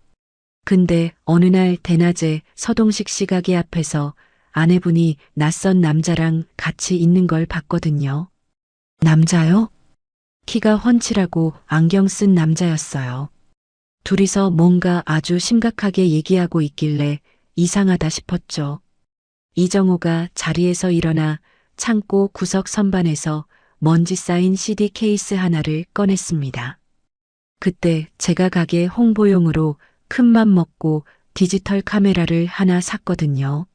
근데 어느 날 대낮에 서동식 씨 가게 앞에서 아내분이 낯선 남자랑 같이 있는 걸 봤거든요. 남자요? 키가 훤칠하고 안경 쓴 남자였어요. 둘이서 뭔가 아주 심각하게 얘기하고 있길래 이상하다 싶었죠. 이정호가 자리에서 일어나 창고 구석 선반에서 먼지 쌓인 CD 케이스 하나를 꺼냈습니다. 그때 제가 가게 홍보용으로 큰맘 먹고 디지털 카메라를 하나 샀거든요.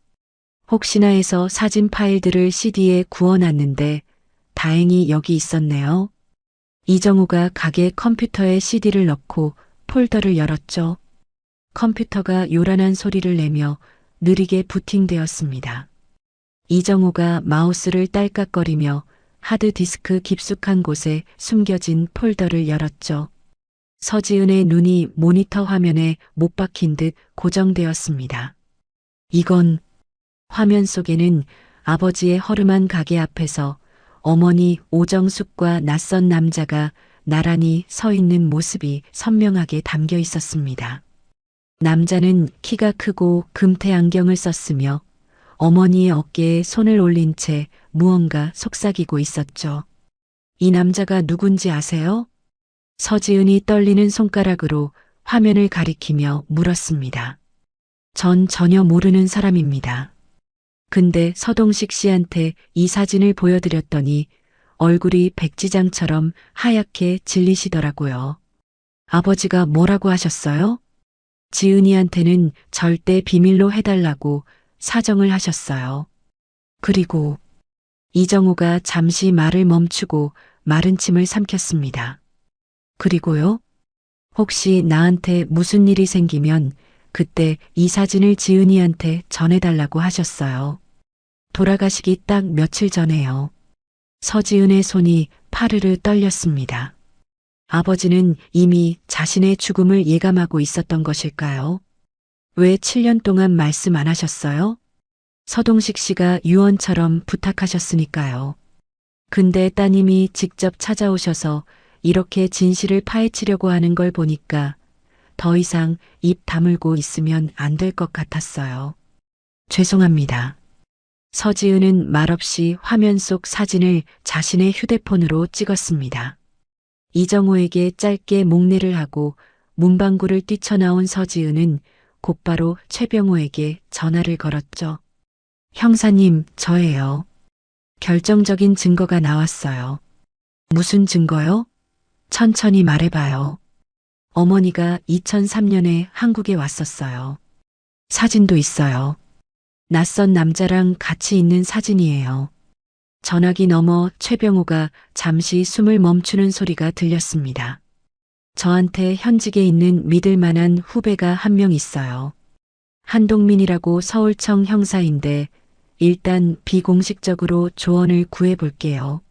혹시나 해서 사진 파일들을 CD에 구워놨는데 다행히 여기 있었네요. 이정우가 가게 컴퓨터에 CD를 넣고 폴더를 열었죠. 컴퓨터가 요란한 소리를 내며 느리게 부팅되었습니다. 이정우가 마우스를 딸깍거리며 하드디스크 깊숙한 곳에 숨겨진 폴더를 열었죠. 서지은의 눈이 모니터 화면에 못 박힌 듯 고정되었습니다. 이건 화면 속에는 아버지의 허름한 가게 앞에서 어머니 오정숙과 낯선 남자가 나란히 서 있는 모습이 선명하게 담겨 있었습니다. 남자는 키가 크고 금태 안경을 썼으며 어머니의 어깨에 손을 올린 채 무언가 속삭이고 있었죠. 이 남자가 누군지 아세요? 서지은이 떨리는 손가락으로 화면을 가리키며 물었습니다. 전 전혀 모르는 사람입니다. 근데 서동식 씨한테 이 사진을 보여드렸더니 얼굴이 백지장처럼 하얗게 질리시더라고요. 아버지가 뭐라고 하셨어요? 지은이한테는 절대 비밀로 해달라고 사정을 하셨어요. 그리고 이정우가 잠시 말을 멈추고 마른 침을 삼켰습니다. 그리고요? 혹시 나한테 무슨 일이 생기면 그때 이 사진을 지은이한테 전해달라고 하셨어요. 돌아가시기 딱 며칠 전에요. 서지은의 손이 파르르 떨렸습니다. 아버지는 이미 자신의 죽음을 예감하고 있었던 것일까요? 왜 7년 동안 말씀 안 하셨어요? 서동식 씨가 유언처럼 부탁하셨으니까요. 근데 따님이 직접 찾아오셔서 이렇게 진실을 파헤치려고 하는 걸 보니까 더 이상 입 다물고 있으면 안 될 것 같았어요. 죄송합니다. 서지은은 말없이 화면 속 사진을 자신의 휴대폰으로 찍었습니다. 이정우에게 짧게 목례를 하고 문방구를 뛰쳐나온 서지은은 곧바로 최병호에게 전화를 걸었죠. 형사님, 저예요. 결정적인 증거가 나왔어요. 무슨 증거요? 천천히 말해봐요. 어머니가 2003년에 한국에 왔었어요. 사진도 있어요. 낯선 남자랑 같이 있는 사진이에요. 전화기 너머 최병호가 잠시 숨을 멈추는 소리가 들렸습니다. 저한테 현직에 있는 믿을 만한 후배가 한 명 있어요. 한동민이라고 서울청 형사인데 일단 비공식적으로 조언을 구해볼게요.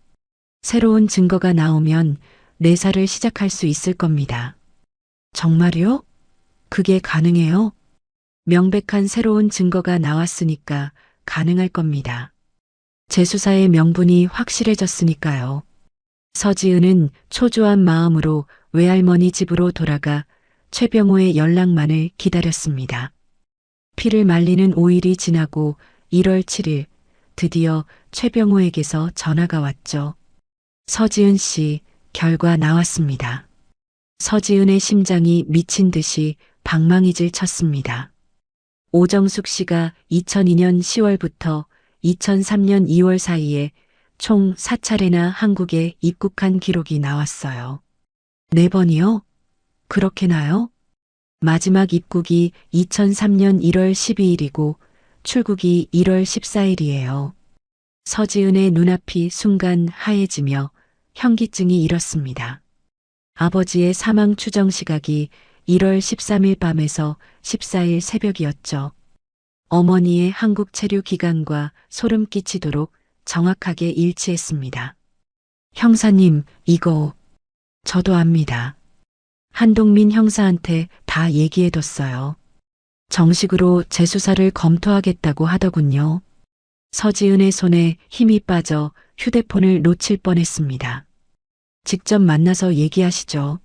새로운 증거가 나오면 내사를 시작할 수 있을 겁니다. 정말요? 그게 가능해요? 명백한 새로운 증거가 나왔으니까 가능할 겁니다. 재수사의 명분이 확실해졌으니까요. 서지은은 초조한 마음으로 외할머니 집으로 돌아가 최병호의 연락만을 기다렸습니다. 피를 말리는 5일이 지나고 1월 7일 드디어 최병호에게서 전화가 왔죠. 서지은 씨, 결과 나왔습니다. 서지은의 심장이 미친 듯이 방망이질 쳤습니다. 오정숙 씨가 2002년 10월부터 2003년 2월 사이에 총 4차례나 한국에 입국한 기록이 나왔어요. 4번이요? 그렇게나요? 마지막 입국이 2003년 1월 12일이고 출국이 1월 14일이에요. 서지은의 눈앞이 순간 하얘지며 현기증이 일었습니다. 아버지의 사망 추정 시각이 1월 13일 밤에서 14일 새벽이었죠. 어머니의 한국 체류 기간과 소름 끼치도록 정확하게 일치했습니다. 형사님, 이거 저도 압니다. 한동민 형사한테 다 얘기해뒀어요. 정식으로 재수사를 검토하겠다고 하더군요. 서지은의 손에 힘이 빠져 휴대폰을 놓칠 뻔했습니다. 직접 만나서 얘기하시죠.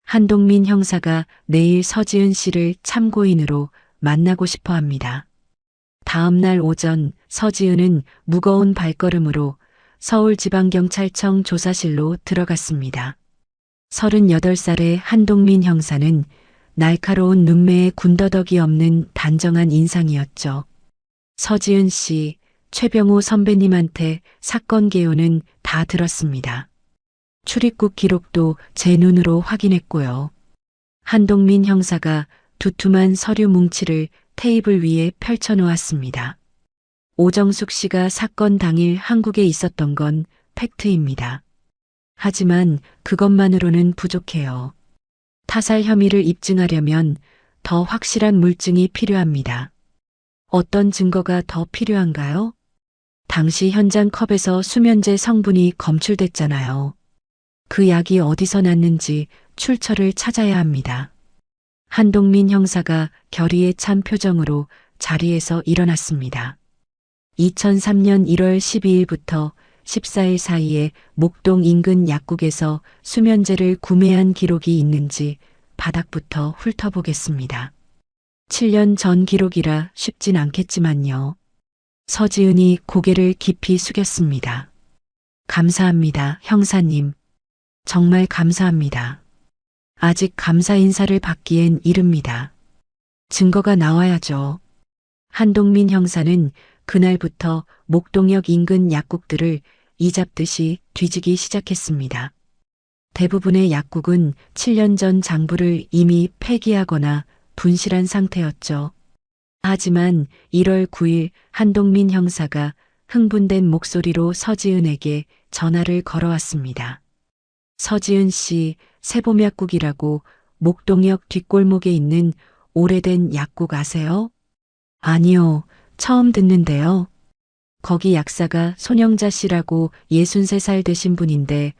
한동민 형사가 내일 서지은 씨를 참고인으로 만나고 싶어 합니다. 다음 날 오전 서지은은 무거운 발걸음으로 서울지방경찰청 조사실로 들어갔습니다. 38살의 한동민 형사는 날카로운 눈매에 군더더기 없는 단정한 인상이었죠. 서지은 씨, 최병호 선배님한테 사건 개요는 다 들었습니다. 출입국 기록도 제 눈으로 확인했고요. 한동민 형사가 두툼한 서류 뭉치를 테이블 위에 펼쳐놓았습니다. 오정숙 씨가 사건 당일 한국에 있었던 건 팩트입니다. 하지만 그것만으로는 부족해요. 타살 혐의를 입증하려면 더 확실한 물증이 필요합니다. 어떤 증거가 더 필요한가요? 당시 현장 컵에서 수면제 성분이 검출됐잖아요. 그 약이 어디서 났는지 출처를 찾아야 합니다. 한동민 형사가 결의에 찬 표정으로 자리에서 일어났습니다. 2003년 1월 12일부터 14일 사이에 목동 인근 약국에서 수면제를 구매한 기록이 있는지 바닥부터 훑어보겠습니다. 7년 전 기록이라 쉽진 않겠지만요. 서지은이 고개를 깊이 숙였습니다. 감사합니다, 형사님. 정말 감사합니다. 아직 감사 인사를 받기엔 이릅니다. 증거가 나와야죠. 한동민 형사는 그날부터 목동역 인근 약국들을 이잡듯이 뒤지기 시작했습니다. 대부분의 약국은 7년 전 장부를 이미 폐기하거나 분실한 상태였죠. 하지만 1월 9일 한동민 형사가 흥분된 목소리로 서지은에게 전화를 걸어왔습니다. 서지은 씨, 세봄약국이라고 목동역 뒷골목에 있는 오래된 약국 아세요? 아니요, 처음 듣는데요. 거기 약사가 손영자 씨라고 63살 되신 분인데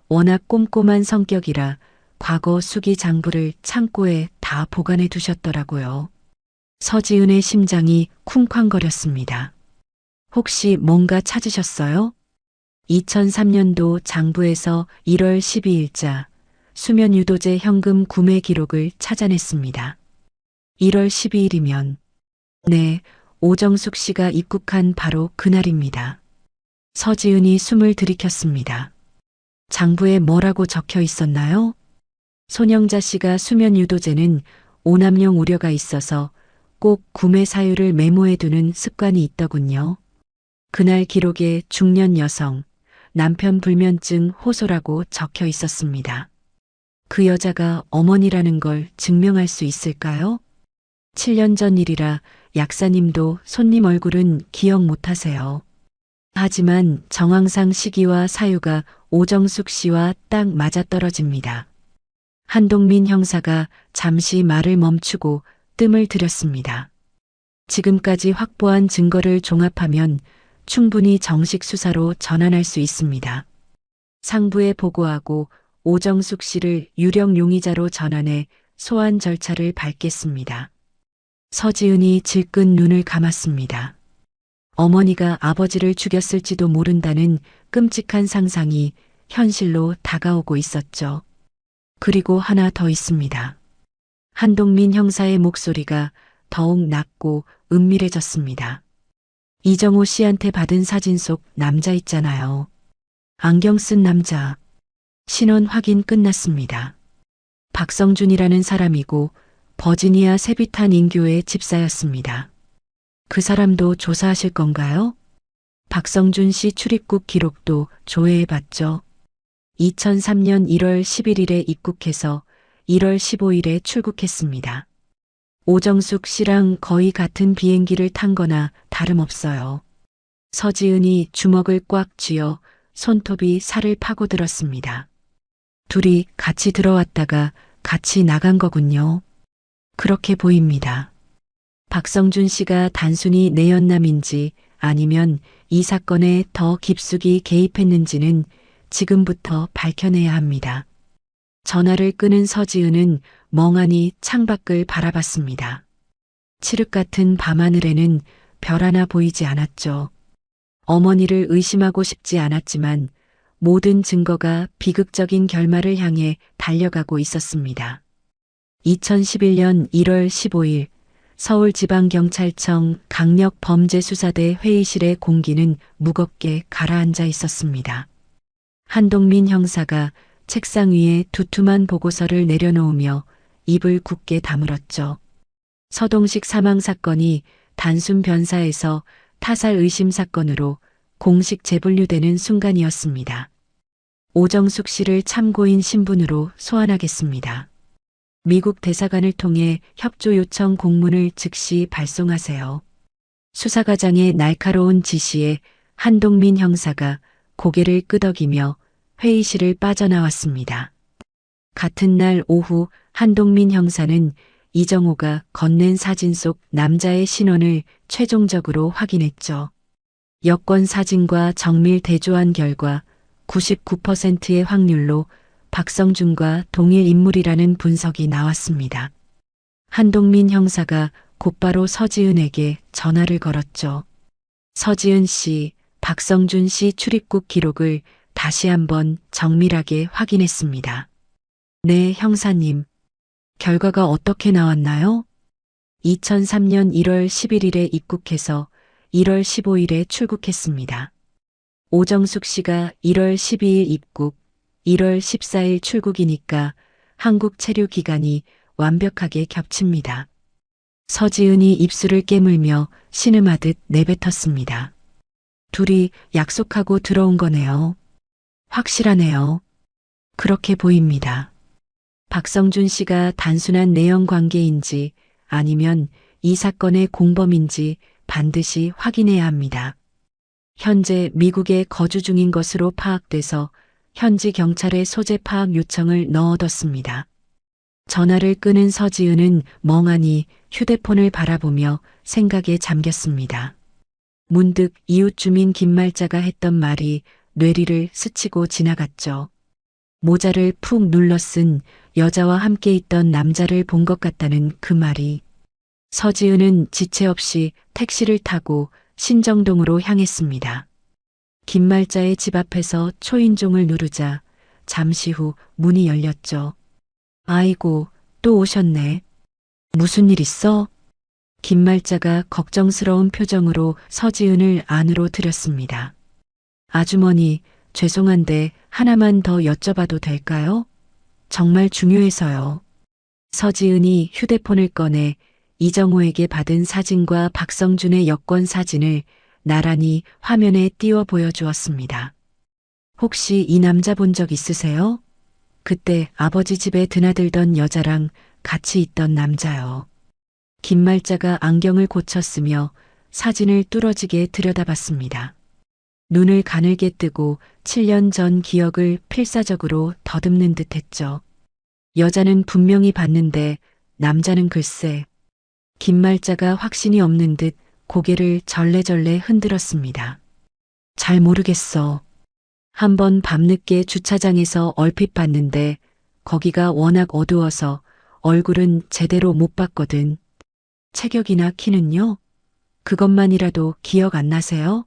워낙 꼼꼼한 성격이라 과거 수기 장부를 창고에 다 보관해 두셨더라고요. 서지은의 심장이 쿵쾅거렸습니다. 혹시 뭔가 찾으셨어요? 2003년도 장부에서 1월 12일자 수면유도제 현금 구매 기록을 찾아냈습니다. 1월 12일이면 네, 오정숙 씨가 입국한 바로 그날입니다. 서지은이 숨을 들이켰습니다. 장부에 뭐라고 적혀 있었나요? 손영자 씨가 수면유도제는 오남용 우려가 있어서 꼭 구매 사유를 메모해두는 습관이 있더군요. 그날 기록에 중년 여성, 남편 불면증 호소라고 적혀 있었습니다. 그 여자가 어머니라는 걸 증명할 수 있을까요? 7년 전 일이라 약사님도 손님 얼굴은 기억 못하세요. 하지만 정황상 시기와 사유가 오정숙 씨와 딱 맞아떨어집니다. 한동민 형사가 잠시 말을 멈추고 뜸을 들였습니다. 지금까지 확보한 증거를 종합하면 충분히 정식 수사로 전환할 수 있습니다. 상부에 보고하고 오정숙 씨를 유령 용의자로 전환해 소환 절차를 밟겠습니다. 서지은이 질끈 눈을 감았습니다. 어머니가 아버지를 죽였을지도 모른다는 끔찍한 상상이 현실로 다가오고 있었죠. 그리고 하나 더 있습니다. 한동민 형사의 목소리가 더욱 낮고 은밀해졌습니다. 이정호 씨한테 받은 사진 속 남자 있잖아요. 안경 쓴 남자. 신원 확인 끝났습니다. 박성준이라는 사람이고 버지니아 세비탄 인교의 집사였습니다. 그 사람도 조사하실 건가요? 박성준 씨 출입국 기록도 조회해봤죠. 2003년 1월 11일에 입국해서 1월 15일에 출국했습니다. 오정숙 씨랑 거의 같은 비행기를 탄 거나 다름없어요. 서지은이 주먹을 꽉 쥐어 손톱이 살을 파고들었습니다. 둘이 같이 들어왔다가 같이 나간 거군요. 그렇게 보입니다. 박성준 씨가 단순히 내연남인지 아니면 이 사건에 더 깊숙이 개입했는지는 지금부터 밝혀내야 합니다. 전화를 끊은 서지은은 멍하니 창밖을 바라봤습니다. 칠흑 같은 밤하늘에는 별 하나 보이지 않았죠. 어머니를 의심하고 싶지 않았지만 모든 증거가 비극적인 결말을 향해 달려가고 있었습니다. 2011년 1월 15일 서울지방경찰청 강력범죄수사대 회의실의 공기는 무겁게 가라앉아 있었습니다. 한동민 형사가 책상 위에 두툼한 보고서를 내려놓으며 입을 굳게 다물었죠. 서동식 사망 사건이 단순 변사에서 타살 의심 사건으로 공식 재분류되는 순간이었습니다. 오정숙 씨를 참고인 신분으로 소환하겠습니다. 미국 대사관을 통해 협조 요청 공문을 즉시 발송하세요. 수사과장의 날카로운 지시에 한동민 형사가 고개를 끄덕이며 회의실을 빠져나왔습니다. 같은 날 오후 한동민 형사는 이정호가 건넨 사진 속 남자의 신원을 최종적으로 확인했죠. 여권 사진과 정밀 대조한 결과 99%의 확률로 박성준과 동일 인물이라는 분석이 나왔습니다. 한동민 형사가 곧바로 서지은에게 전화를 걸었죠. 서지은 씨, 박성준 씨 출입국 기록을 다시 한번 정밀하게 확인했습니다. 네, 형사님. 결과가 어떻게 나왔나요? 2003년 1월 11일에 입국해서 1월 15일에 출국했습니다. 오정숙 씨가 1월 12일 입국, 1월 14일 출국이니까 한국 체류 기간이 완벽하게 겹칩니다. 서지은이 입술을 깨물며 신음하듯 내뱉었습니다. 둘이 약속하고 들어온 거네요. 확실하네요. 그렇게 보입니다. 박성준 씨가 단순한 내연 관계인지 아니면 이 사건의 공범인지 반드시 확인해야 합니다. 현재 미국에 거주 중인 것으로 파악돼서 현지 경찰에 소재 파악 요청을 넣어뒀습니다. 전화를 끊은 서지은은 멍하니 휴대폰을 바라보며 생각에 잠겼습니다. 문득 이웃 주민 김말자가 했던 말이 뇌리를 스치고 지나갔죠. 모자를 푹 눌러 쓴 여자와 함께 있던 남자를 본 것 같다는 그 말이. 서지은은 지체 없이 택시를 타고 신정동으로 향했습니다. 김말자의 집 앞에서 초인종을 누르자 잠시 후 문이 열렸죠. 아이고, 또 오셨네. 무슨 일 있어? 김말자가 걱정스러운 표정으로 서지은을 안으로 들였습니다. 아주머니, 죄송한데 하나만 더 여쭤봐도 될까요? 정말 중요해서요. 서지은이 휴대폰을 꺼내 이정호에게 받은 사진과 박성준의 여권 사진을 나란히 화면에 띄워 보여주었습니다. 혹시 이 남자 본 적 있으세요? 그때 아버지 집에 드나들던 여자랑 같이 있던 남자요. 김말자가 안경을 고쳤으며 사진을 뚫어지게 들여다봤습니다. 눈을 가늘게 뜨고 7년 전 기억을 필사적으로 더듬는 듯 했죠. 여자는 분명히 봤는데 남자는 글쎄. 김말자가 확신이 없는 듯 고개를 절레절레 흔들었습니다. 잘 모르겠어. 한번 밤늦게 주차장에서 얼핏 봤는데 거기가 워낙 어두워서 얼굴은 제대로 못 봤거든. 체격이나 키는요? 그것만이라도 기억 안 나세요?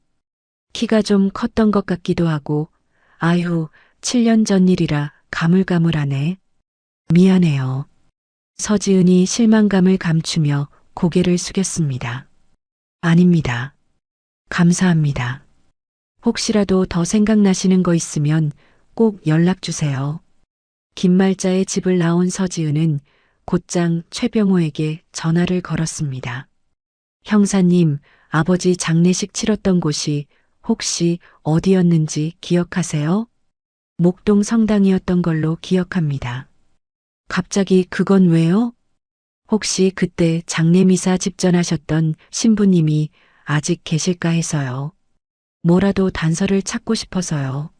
키가 좀 컸던 것 같기도 하고, 아휴, 7년 전 일이라 가물가물하네. 미안해요. 서지은이 실망감을 감추며 고개를 숙였습니다. 아닙니다. 감사합니다. 혹시라도 더 생각나시는 거 있으면 꼭 연락 주세요. 김말자의 집을 나온 서지은은 곧장 최병호에게 전화를 걸었습니다. 형사님, 아버지 장례식 치렀던 곳이 혹시 어디였는지 기억하세요? 목동 성당이었던 걸로 기억합니다. 갑자기 그건 왜요? 혹시 그때 장례미사 집전하셨던 신부님이 아직 계실까 해서요. 뭐라도 단서를 찾고 싶어서요.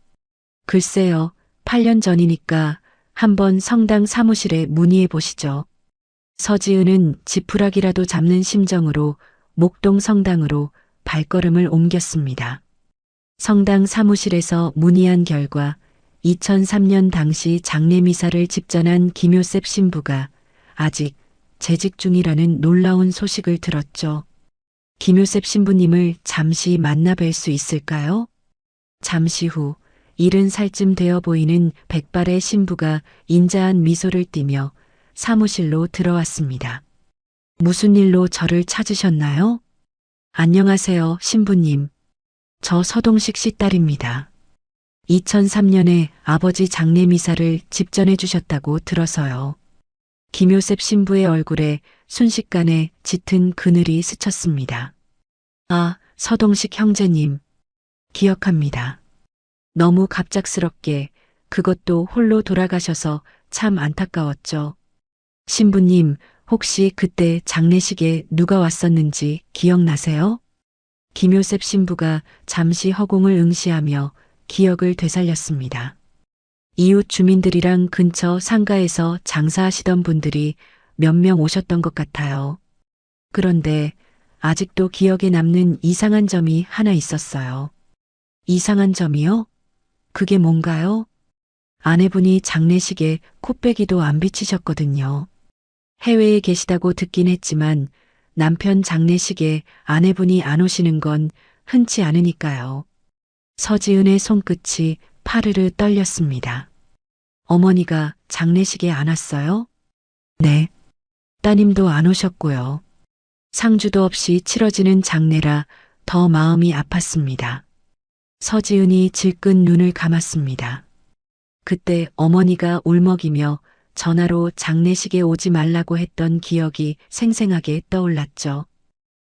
글쎄요, 8년 전이니까 한번 성당 사무실에 문의해 보시죠. 서지은은 지푸라기라도 잡는 심정으로 목동 성당으로 발걸음을 옮겼습니다. 성당 사무실에서 문의한 결과 2003년 당시 장례미사를 집전한 김효셉 신부가 아직 재직 중이라는 놀라운 소식을 들었죠. 김효셉 신부님을 잠시 만나 뵐 수 있을까요? 잠시 후 70살쯤 되어 보이는 백발의 신부가 인자한 미소를 띠며 사무실로 들어왔습니다. 무슨 일로 저를 찾으셨나요? 안녕하세요, 신부님. 저 서동식 씨 딸입니다. 2003년에 아버지 장례미사를 집전해 주셨다고 들어서요. 김효셉 신부의 얼굴에 순식간에 짙은 그늘이 스쳤습니다. 아, 서동식 형제님. 기억합니다. 너무 갑작스럽게 그것도 홀로 돌아가셔서 참 안타까웠죠. 신부님, 혹시 그때 장례식에 누가 왔었는지 기억나세요? 김효셉 신부가 잠시 허공을 응시하며 기억을 되살렸습니다. 이웃 주민들이랑 근처 상가에서 장사하시던 분들이 몇 명 오셨던 것 같아요. 그런데 아직도 기억에 남는 이상한 점이 하나 있었어요. 이상한 점이요? 그게 뭔가요? 아내분이 장례식에 코빼기도 안 비치셨거든요. 해외에 계시다고 듣긴 했지만 남편 장례식에 아내분이 안 오시는 건 흔치 않으니까요. 서지은의 손끝이 파르르 떨렸습니다. 어머니가 장례식에 안 왔어요? 네. 따님도 안 오셨고요. 상주도 없이 치러지는 장례라 더 마음이 아팠습니다. 서지은이 질끈 눈을 감았습니다. 그때 어머니가 울먹이며 전화로 장례식에 오지 말라고 했던 기억이 생생하게 떠올랐죠.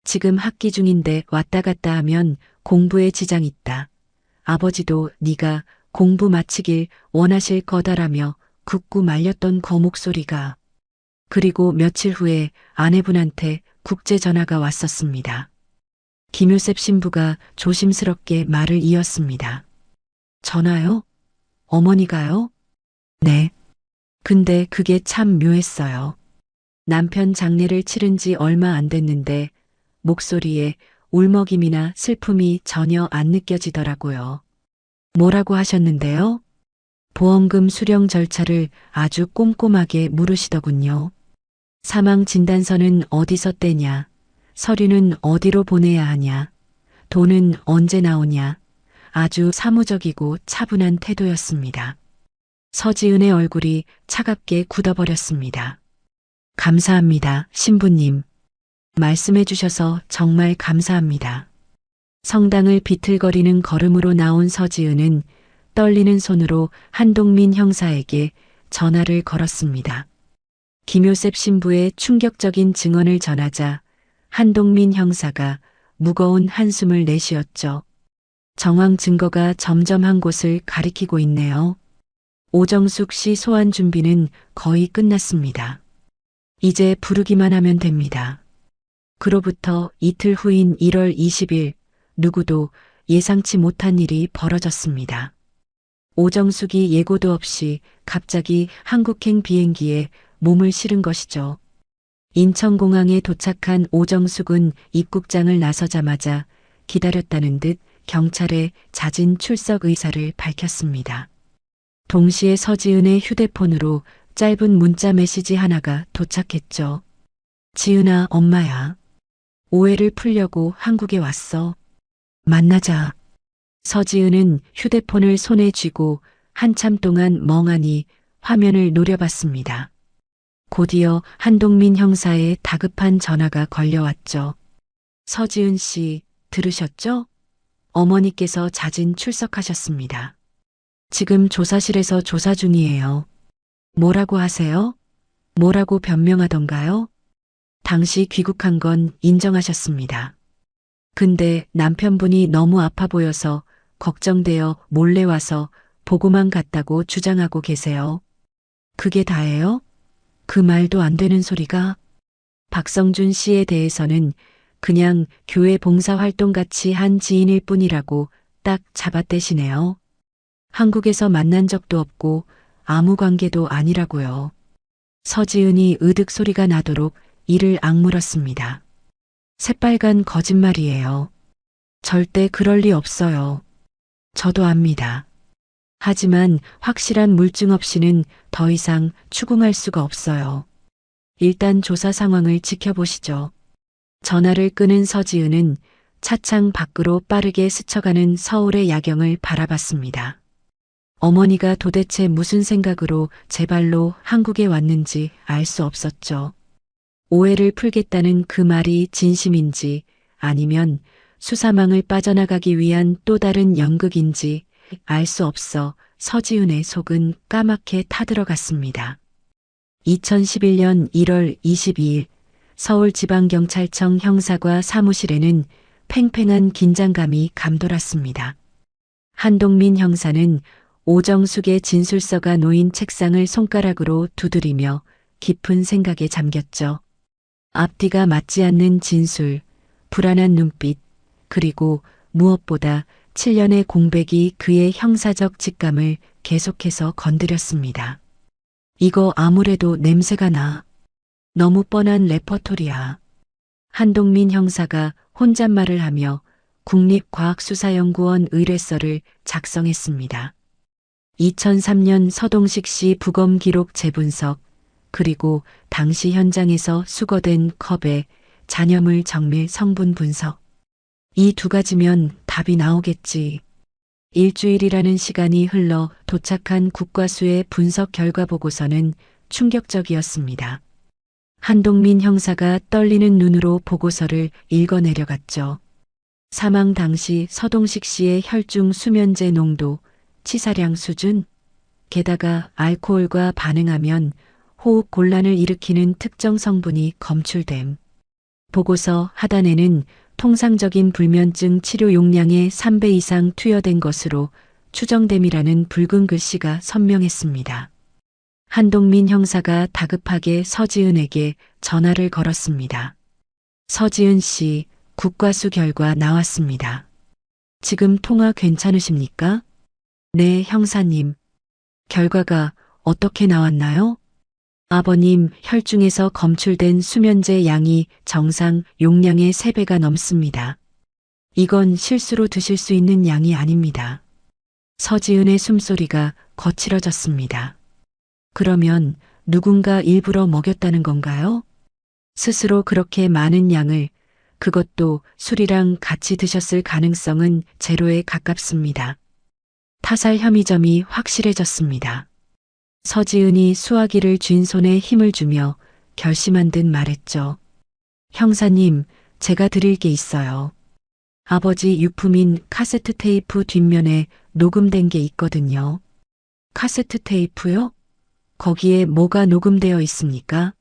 지금 학기 중인데 왔다 갔다 하면 공부에 지장 있다. 아버지도 네가 공부 마치길 원하실 거다라며 굳고 말렸던 거 목소리가. 그리고 며칠 후에 아내분한테 국제 전화가 왔었습니다. 김효셉 신부가 조심스럽게 말을 이었습니다. 전화요? 어머니가요? 네. 근데 그게 참 묘했어요. 남편 장례를 치른 지 얼마 안 됐는데 목소리에 울먹임이나 슬픔이 전혀 안 느껴지더라고요. 뭐라고 하셨는데요? 보험금 수령 절차를 아주 꼼꼼하게 물으시더군요. 사망 진단서는 어디서 떼냐? 서류는 어디로 보내야 하냐? 돈은 언제 나오냐? 아주 사무적이고 차분한 태도였습니다. 서지은의 얼굴이 차갑게 굳어버렸습니다. 감사합니다, 신부님. 말씀해 주셔서 정말 감사합니다. 성당을 비틀거리는 걸음으로 나온 서지은은 떨리는 손으로 한동민 형사에게 전화를 걸었습니다. 김효셉 신부의 충격적인 증언을 전하자 한동민 형사가 무거운 한숨을 내쉬었죠. 정황 증거가 점점 한 곳을 가리키고 있네요. 오정숙 씨 소환 준비는 거의 끝났습니다. 이제 부르기만 하면 됩니다. 그로부터 이틀 후인 1월 20일 누구도 예상치 못한 일이 벌어졌습니다. 오정숙이 예고도 없이 갑자기 한국행 비행기에 몸을 실은 것이죠. 인천공항에 도착한 오정숙은 입국장을 나서자마자 기다렸다는 듯 경찰에 잦은 출석 의사를 밝혔습니다. 동시에 서지은의 휴대폰으로 짧은 문자 메시지 하나가 도착했죠. 지은아, 엄마야. 오해를 풀려고 한국에 왔어. 만나자. 서지은은 휴대폰을 손에 쥐고 한참 동안 멍하니 화면을 노려봤습니다. 곧이어 한동민 형사의 다급한 전화가 걸려왔죠. 서지은 씨, 들으셨죠? 어머니께서 잦은 출석하셨습니다. 지금 조사실에서 조사 중이에요. 뭐라고 하세요? 뭐라고 변명하던가요? 당시 귀국한 건 인정하셨습니다. 근데 남편분이 너무 아파 보여서 걱정되어 몰래 와서 보고만 갔다고 주장하고 계세요. 그게 다예요? 그 말도 안 되는 소리가. 박성준 씨에 대해서는 그냥 교회 봉사활동같이 한 지인일 뿐이라고 딱 잡아떼시네요. 한국에서 만난 적도 없고 아무 관계도 아니라고요. 서지은이 으득 소리가 나도록 이를 악물었습니다. 새빨간 거짓말이에요. 절대 그럴 리 없어요. 저도 압니다. 하지만 확실한 물증 없이는 더 이상 추궁할 수가 없어요. 일단 조사 상황을 지켜보시죠. 전화를 끊은 서지은은 차창 밖으로 빠르게 스쳐가는 서울의 야경을 바라봤습니다. 어머니가 도대체 무슨 생각으로 제 발로 한국에 왔는지 알 수 없었죠. 오해를 풀겠다는 그 말이 진심인지 아니면 수사망을 빠져나가기 위한 또 다른 연극인지 알 수 없어 서지은의 속은 까맣게 타들어갔습니다. 2011년 1월 22일 서울지방경찰청 형사과 사무실에는 팽팽한 긴장감이 감돌았습니다. 한동민 형사는 오정숙의 진술서가 놓인 책상을 손가락으로 두드리며 깊은 생각에 잠겼죠. 앞뒤가 맞지 않는 진술, 불안한 눈빛, 그리고 무엇보다 7년의 공백이 그의 형사적 직감을 계속해서 건드렸습니다. 이거 아무래도 냄새가 나. 너무 뻔한 레퍼토리야. 한동민 형사가 혼잣말을 하며 국립과학수사연구원 의뢰서를 작성했습니다. 2003년 서동식 씨 부검 기록 재분석, 그리고 당시 현장에서 수거된 컵의 잔여물 정밀 성분 분석. 이 두 가지면 답이 나오겠지. 일주일이라는 시간이 흘러 도착한 국과수의 분석 결과 보고서는 충격적이었습니다. 한동민 형사가 떨리는 눈으로 보고서를 읽어내려갔죠. 사망 당시 서동식 씨의 혈중 수면제 농도, 치사량 수준, 게다가 알코올과 반응하면 호흡 곤란을 일으키는 특정 성분이 검출됨. 보고서 하단에는 통상적인 불면증 치료 용량의 3배 이상 투여된 것으로 추정됨이라는 붉은 글씨가 선명했습니다. 한동민 형사가 다급하게 서지은에게 전화를 걸었습니다. 서지은 씨, 국과수 결과 나왔습니다. 지금 통화 괜찮으십니까? 네, 형사님. 결과가 어떻게 나왔나요? 아버님, 혈중에서 검출된 수면제 양이 정상 용량의 3배가 넘습니다. 이건 실수로 드실 수 있는 양이 아닙니다. 서지은의 숨소리가 거칠어졌습니다. 그러면 누군가 일부러 먹였다는 건가요? 스스로 그렇게 많은 양을, 그것도 술이랑 같이 드셨을 가능성은 제로에 가깝습니다. 타살 혐의점이 확실해졌습니다. 서지은이 수화기를 쥔 손에 힘을 주며 결심한 듯 말했죠. 형사님, 제가 드릴 게 있어요. 아버지 유품인 카세트 테이프 뒷면에 녹음된 게 있거든요. 카세트 테이프요? 거기에 뭐가 녹음되어 있습니까?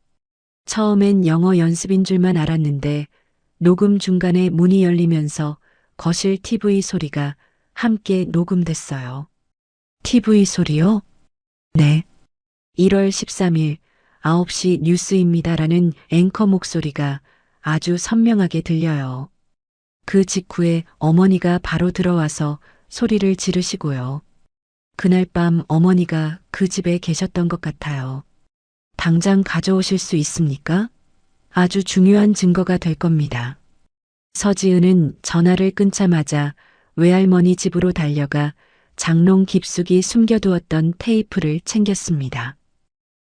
처음엔 영어 연습인 줄만 알았는데 녹음 중간에 문이 열리면서 거실 TV 소리가 함께 녹음됐어요. TV 소리요? 네. 1월 13일 9시 뉴스입니다라는 앵커 목소리가 아주 선명하게 들려요. 그 직후에 어머니가 바로 들어와서 소리를 지르시고요. 그날 밤 어머니가 그 집에 계셨던 것 같아요. 당장 가져오실 수 있습니까? 아주 중요한 증거가 될 겁니다. 서지은은 전화를 끊자마자 외할머니 집으로 달려가 장롱 깊숙이 숨겨두었던 테이프를 챙겼습니다.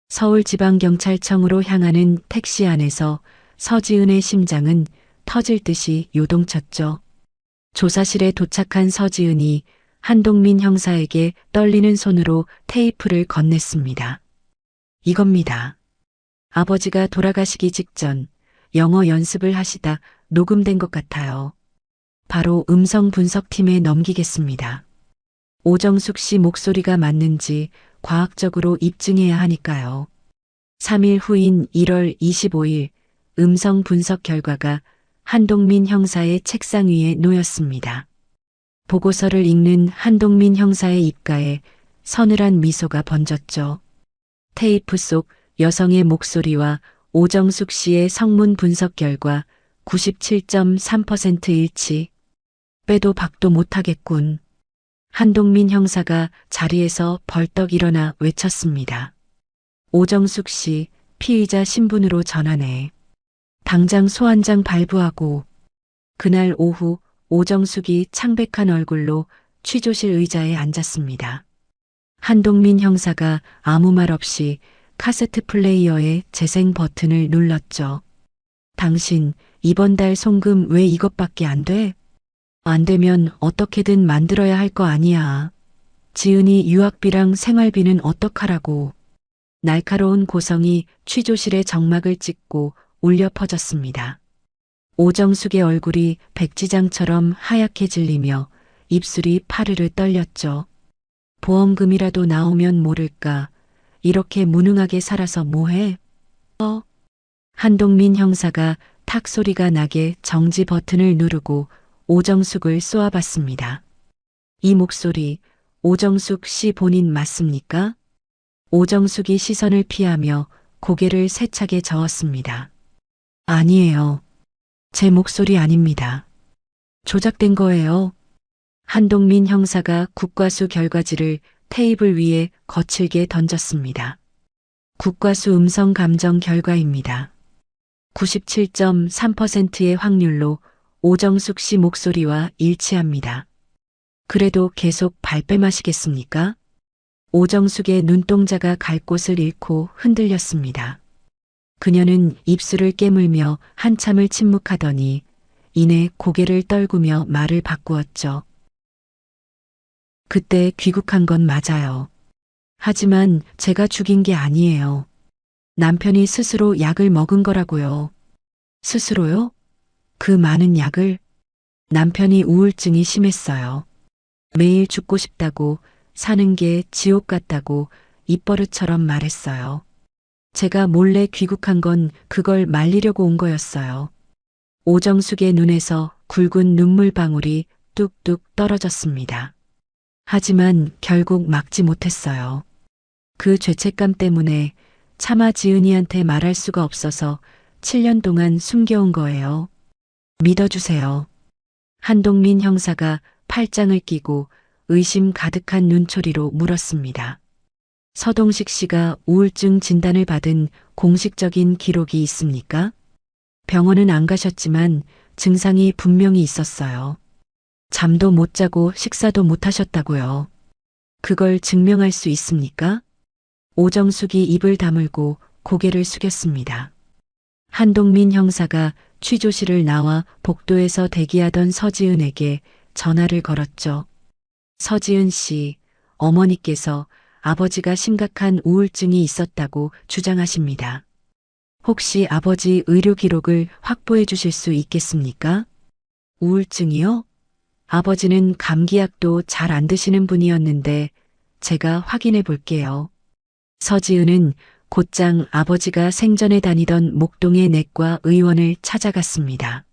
서울지방경찰청으로 향하는 택시 안에서 서지은의 심장은 터질 듯이 요동쳤죠. 조사실에 도착한 서지은이 한동민 형사에게 떨리는 손으로 테이프를 건넸습니다. 이겁니다. 아버지가 돌아가시기 직전 영어 연습을 하시다 녹음된 것 같아요. 바로 음성 분석팀에 넘기겠습니다. 오정숙 씨 목소리가 맞는지 과학적으로 입증해야 하니까요. 3일 후인 1월 25일 음성 분석 결과가 한동민 형사의 책상 위에 놓였습니다. 보고서를 읽는 한동민 형사의 입가에 서늘한 미소가 번졌죠. 테이프 속 여성의 목소리와 오정숙 씨의 성문 분석 결과 97.3% 일치. 빼도 박도 못하겠군. 한동민 형사가 자리에서 벌떡 일어나 외쳤습니다. 오정숙 씨, 피의자 신분으로 전환해. 당장 소환장 발부하고. 그날 오후 오정숙이 창백한 얼굴로 취조실 의자에 앉았습니다. 한동민 형사가 아무 말 없이 카세트 플레이어의 재생 버튼을 눌렀죠. 당신 이번 달 송금 왜 이것밖에 안 돼? 안 되면 어떻게든 만들어야 할 거 아니야. 지은이 유학비랑 생활비는 어떡하라고. 날카로운 고성이 취조실의 정막을 찍고 울려 퍼졌습니다. 오정숙의 얼굴이 백지장처럼 하얗게 질리며 입술이 파르르 떨렸죠. 보험금이라도 나오면 모를까. 이렇게 무능하게 살아서 뭐해? 한동민 형사가 탁 소리가 나게 정지 버튼을 누르고 오정숙을 쏘아봤습니다. 이 목소리, 오정숙 씨 본인 맞습니까? 오정숙이 시선을 피하며 고개를 세차게 저었습니다. 아니에요. 제 목소리 아닙니다. 조작된 거예요. 한동민 형사가 국과수 결과지를 테이블 위에 거칠게 던졌습니다. 국과수 음성 감정 결과입니다. 97.3%의 확률로 오정숙 씨 목소리와 일치합니다. 그래도 계속 발뺌하시겠습니까? 오정숙의 눈동자가 갈 곳을 잃고 흔들렸습니다. 그녀는 입술을 깨물며 한참을 침묵하더니 이내 고개를 떨구며 말을 바꾸었죠. 그때 귀국한 건 맞아요. 하지만 제가 죽인 게 아니에요. 남편이 스스로 약을 먹은 거라고요. 스스로요? 그 많은 약을? 남편이 우울증이 심했어요. 매일 죽고 싶다고, 사는 게 지옥 같다고 입버릇처럼 말했어요. 제가 몰래 귀국한 건 그걸 말리려고 온 거였어요. 오정숙의 눈에서 굵은 눈물방울이 뚝뚝 떨어졌습니다. 하지만 결국 막지 못했어요. 그 죄책감 때문에 차마 지은이한테 말할 수가 없어서 7년 동안 숨겨온 거예요. 믿어주세요. 한동민 형사가 팔짱을 끼고 의심 가득한 눈초리로 물었습니다. 서동식 씨가 우울증 진단을 받은 공식적인 기록이 있습니까? 병원은 안 가셨지만 증상이 분명히 있었어요. 잠도 못 자고 식사도 못 하셨다고요. 그걸 증명할 수 있습니까? 오정숙이 입을 다물고 고개를 숙였습니다. 한동민 형사가 취조실을 나와 복도에서 대기하던 서지은에게 전화를 걸었죠. 서지은 씨, 어머니께서 아버지가 심각한 우울증이 있었다고 주장하십니다. 혹시 아버지 의료 기록을 확보해 주실 수 있겠습니까? 우울증이요? 아버지는 감기약도 잘 안 드시는 분이었는데 제가 확인해 볼게요. 서지은은 곧장 아버지가 생전에 다니던 목동의 내과 의원을 찾아갔습니다.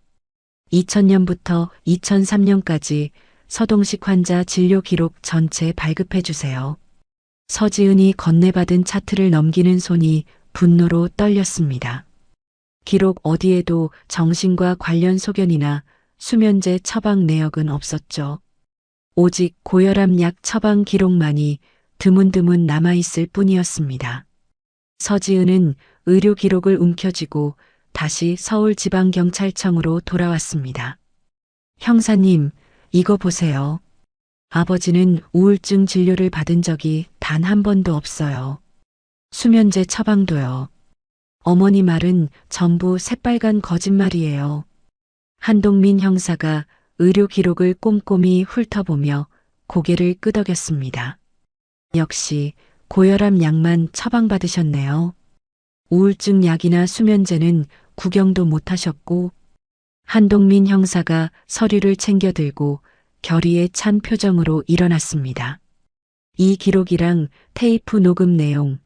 2000년부터 2003년까지 서동식 환자 진료 기록 전체 발급해 주세요. 서지은이 건네받은 차트를 넘기는 손이 분노로 떨렸습니다. 기록 어디에도 정신과 관련 소견이나 수면제 처방 내역은 없었죠. 오직 고혈압 약 처방 기록만이 드문드문 남아있을 뿐이었습니다. 서지은은 의료 기록을 움켜쥐고 다시 서울지방경찰청으로 돌아왔습니다. 형사님, 이거 보세요. 아버지는 우울증 진료를 받은 적이 단 한 번도 없어요. 수면제 처방도요. 어머니 말은 전부 새빨간 거짓말이에요. 한동민 형사가 의료 기록을 꼼꼼히 훑어보며 고개를 끄덕였습니다. 역시 고혈압 약만 처방받으셨네요. 우울증 약이나 수면제는 구경도 못하셨고. 한동민 형사가 서류를 챙겨 들고 결의에 찬 표정으로 일어났습니다. 이 기록이랑 테이프 녹음 내용,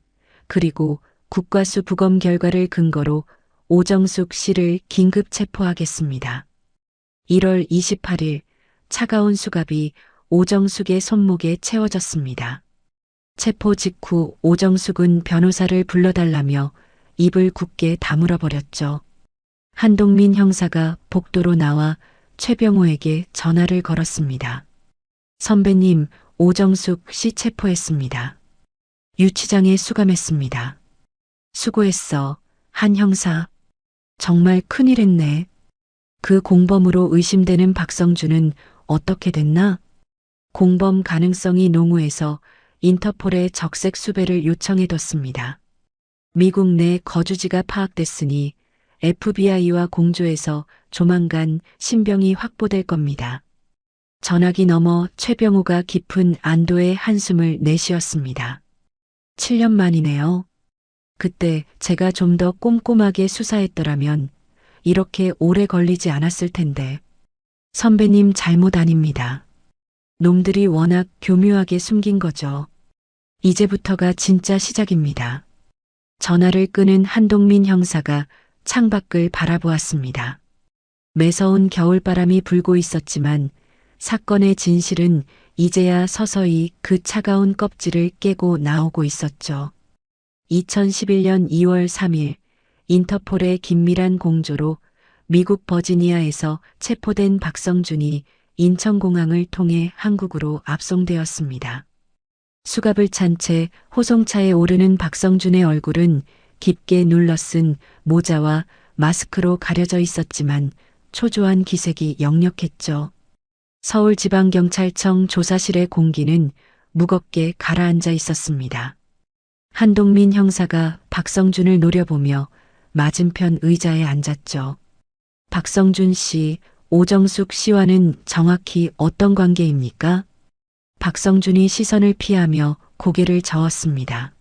그리고 국과수 부검 결과를 근거로 오정숙 씨를 긴급 체포하겠습니다. 1월 28일 차가운 수갑이 오정숙의 손목에 채워졌습니다. 체포 직후 오정숙은 변호사를 불러달라며 입을 굳게 다물어 버렸죠. 한동민 형사가 복도로 나와 최병호에게 전화를 걸었습니다. 선배님, 오정숙 씨 체포했습니다. 유치장에 수감했습니다. 수고했어, 한 형사. 정말 큰일 했네. 그 공범으로 의심되는 박성준은 어떻게 됐나? 공범 가능성이 농후해서 인터폴에 적색 수배를 요청해뒀습니다. 미국 내 거주지가 파악됐으니 FBI와 공조해서 조만간 신병이 확보될 겁니다. 전화기 너머 최병호가 깊은 안도의 한숨을 내쉬었습니다. 7년 만이네요. 그때 제가 좀 더 꼼꼼하게 수사했더라면 이렇게 오래 걸리지 않았을 텐데. 선배님 잘못 아닙니다. 놈들이 워낙 교묘하게 숨긴 거죠. 이제부터가 진짜 시작입니다. 전화를 끄는 한동민 형사가 창밖을 바라보았습니다. 매서운 겨울바람이 불고 있었지만 사건의 진실은 이제야 서서히 그 차가운 껍질을 깨고 나오고 있었죠. 2011년 2월 3일 인터폴의 긴밀한 공조로 미국 버지니아에서 체포된 박성준이 인천공항을 통해 한국으로 압송되었습니다. 수갑을 찬 채 호송차에 오르는 박성준의 얼굴은 깊게 눌러쓴 모자와 마스크로 가려져 있었지만 초조한 기색이 역력했죠. 서울지방경찰청 조사실의 공기는 무겁게 가라앉아 있었습니다. 한동민 형사가 박성준을 노려보며 맞은편 의자에 앉았죠. 박성준 씨, 오정숙 씨와는 정확히 어떤 관계입니까? 박성준이 시선을 피하며 고개를 저었습니다.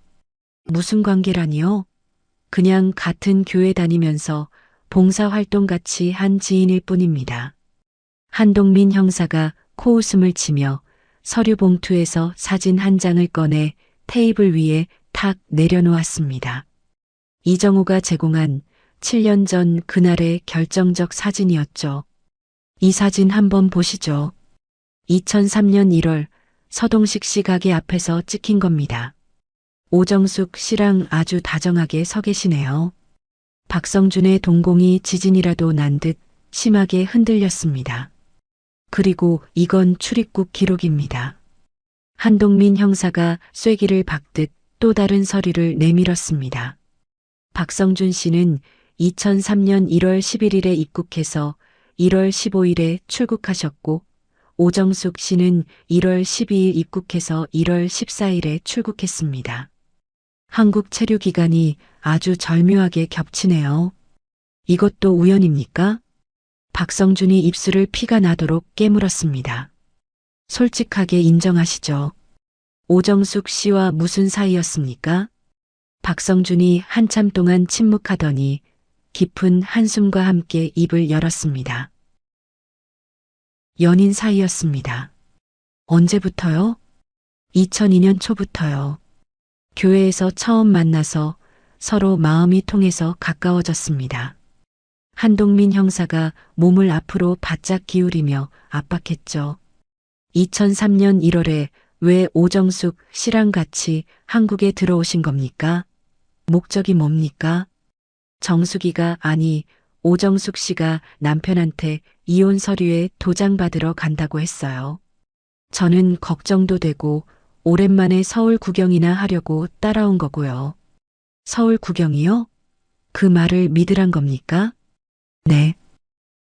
무슨 관계라니요? 그냥 같은 교회 다니면서 봉사활동 같이 한 지인일 뿐입니다. 한동민 형사가 코웃음을 치며 서류 봉투에서 사진 한 장을 꺼내 테이블 위에 탁 내려놓았습니다. 이정우가 제공한 7년 전 그날의 결정적 사진이었죠. 이 사진 한번 보시죠. 2003년 1월 서동식 씨 가게 앞에서 찍힌 겁니다. 오정숙 씨랑 아주 다정하게 서 계시네요. 박성준의 동공이 지진이라도 난 듯 심하게 흔들렸습니다. 그리고 이건 출입국 기록입니다. 한동민 형사가 쐐기를 박듯 또 다른 서류를 내밀었습니다. 박성준 씨는 2003년 1월 11일에 입국해서 1월 15일에 출국하셨고 오정숙 씨는 1월 12일 입국해서 1월 14일에 출국했습니다. 한국 체류 기간이 아주 절묘하게 겹치네요. 이것도 우연입니까? 박성준이 입술을 피가 나도록 깨물었습니다. 솔직하게 인정하시죠. 오정숙 씨와 무슨 사이였습니까? 박성준이 한참 동안 침묵하더니 깊은 한숨과 함께 입을 열었습니다. 연인 사이였습니다. 언제부터요? 2002년 초부터요. 교회에서 처음 만나서 서로 마음이 통해서 가까워졌습니다. 한동민 형사가 몸을 앞으로 바짝 기울이며 압박했죠. 2003년 1월에 왜 오정숙 씨랑 같이 한국에 들어오신 겁니까? 목적이 뭡니까? 정숙이가 아니 오정숙 씨가 남편한테 이혼 서류에 도장 받으러 간다고 했어요. 저는 걱정도 되고 오랜만에 서울 구경이나 하려고 따라온 거고요. 서울 구경이요? 그 말을 믿으란 겁니까? 네.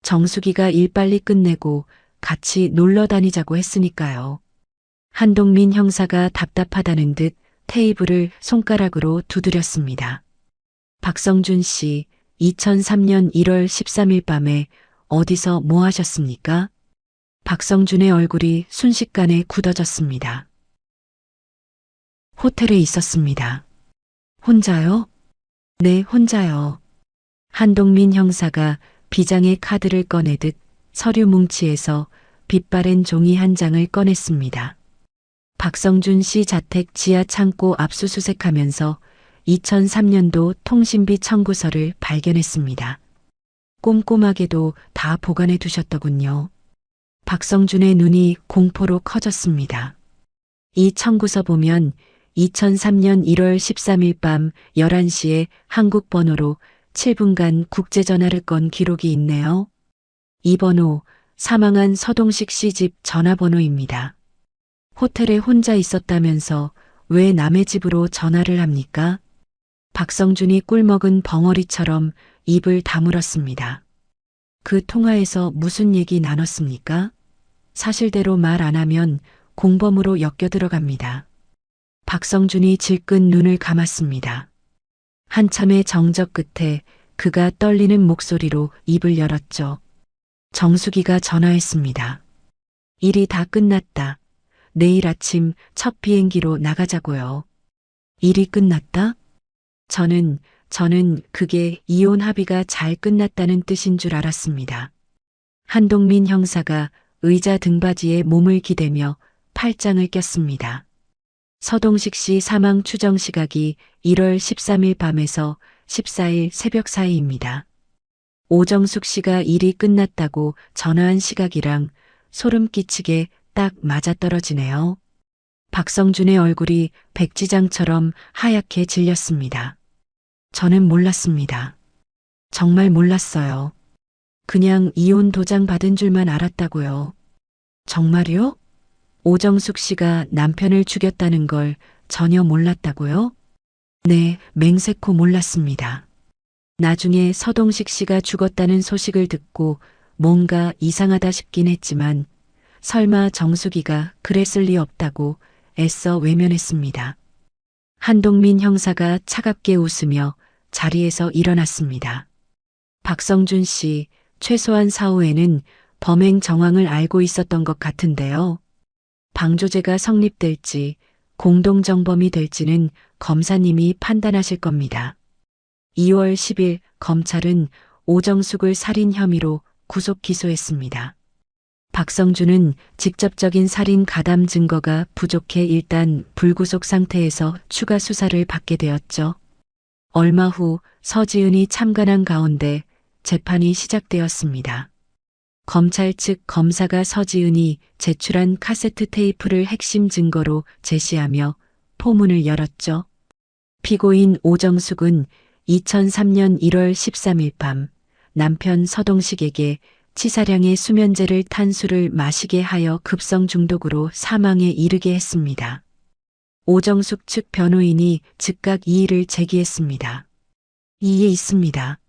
정숙이가 일 빨리 끝내고 같이 놀러 다니자고 했으니까요. 한동민 형사가 답답하다는 듯 테이블을 손가락으로 두드렸습니다. 박성준 씨, 2003년 1월 13일 밤에 어디서 뭐 하셨습니까? 박성준의 얼굴이 순식간에 굳어졌습니다. 호텔에 있었습니다. 혼자요? 네, 혼자요. 한동민 형사가 비장의 카드를 꺼내듯 서류 뭉치에서 빛바랜 종이 한 장을 꺼냈습니다. 박성준 씨 자택 지하 창고 압수수색하면서 2003년도 통신비 청구서를 발견했습니다. 꼼꼼하게도 다 보관해 두셨더군요. 박성준의 눈이 공포로 커졌습니다. 이 청구서 보면 2003년 1월 13일 밤 11시에 한국 번호로 7분간 국제전화를 건 기록이 있네요. 이 번호 사망한 서동식 씨 집 전화번호입니다. 호텔에 혼자 있었다면서 왜 남의 집으로 전화를 합니까? 박성준이 꿀먹은 벙어리처럼 입을 다물었습니다. 그 통화에서 무슨 얘기 나눴습니까? 사실대로 말 안 하면 공범으로 엮여 들어갑니다. 박성준이 질끈 눈을 감았습니다. 한참의 정적 끝에 그가 떨리는 목소리로 입을 열었죠. 정숙이가 전화했습니다. 일이 다 끝났다. 내일 아침 첫 비행기로 나가자고요. 일이 끝났다? 저는 그게 이혼 합의가 잘 끝났다는 뜻인 줄 알았습니다. 한동민 형사가 의자 등받이에 몸을 기대며 팔짱을 꼈습니다. 서동식 씨 사망 추정 시각이 1월 13일 밤에서 14일 새벽 사이입니다. 오정숙 씨가 일이 끝났다고 전화한 시각이랑 소름 끼치게 딱 맞아떨어지네요. 박성준의 얼굴이 백지장처럼 하얗게 질렸습니다. 저는 몰랐습니다. 정말 몰랐어요. 그냥 이혼 도장 받은 줄만 알았다고요. 정말요? 오정숙 씨가 남편을 죽였다는 걸 전혀 몰랐다고요? 네, 맹세코 몰랐습니다. 나중에 서동식 씨가 죽었다는 소식을 듣고 뭔가 이상하다 싶긴 했지만 설마 정숙이가 그랬을 리 없다고 애써 외면했습니다. 한동민 형사가 차갑게 웃으며 자리에서 일어났습니다. 박성준 씨, 최소한 사후에는 범행 정황을 알고 있었던 것 같은데요. 방조제가 성립될지 공동정범이 될지는 검사님이 판단하실 겁니다. 2월 10일 검찰은 오정숙을 살인 혐의로 구속 기소했습니다. 박성준은 직접적인 살인 가담 증거가 부족해 일단 불구속 상태에서 추가 수사를 받게 되었죠. 얼마 후 서지은이 참관한 가운데 재판이 시작되었습니다. 검찰 측 검사가 서지은이 제출한 카세트 테이프를 핵심 증거로 제시하며 포문을 열었죠. 피고인 오정숙은 2003년 1월 13일 밤 남편 서동식에게 치사량의 수면제를 탄 술을 마시게 하여 급성 중독으로 사망에 이르게 했습니다. 오정숙 측 변호인이 즉각 이의를 제기했습니다. 이에 있습니다.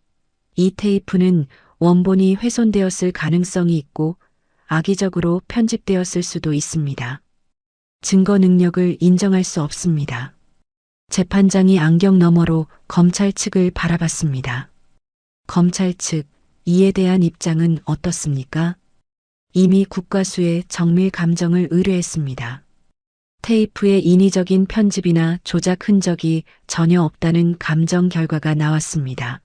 이 테이프는 원본이 훼손되었을 가능성이 있고 악의적으로 편집되었을 수도 있습니다. 증거 능력을 인정할 수 없습니다. 재판장이 안경 너머로 검찰 측을 바라봤습니다. 검찰 측, 이에 대한 입장은 어떻습니까? 이미 국과수에 정밀 감정을 의뢰했습니다. 테이프의 인위적인 편집이나 조작 흔적이 전혀 없다는 감정 결과가 나왔습니다.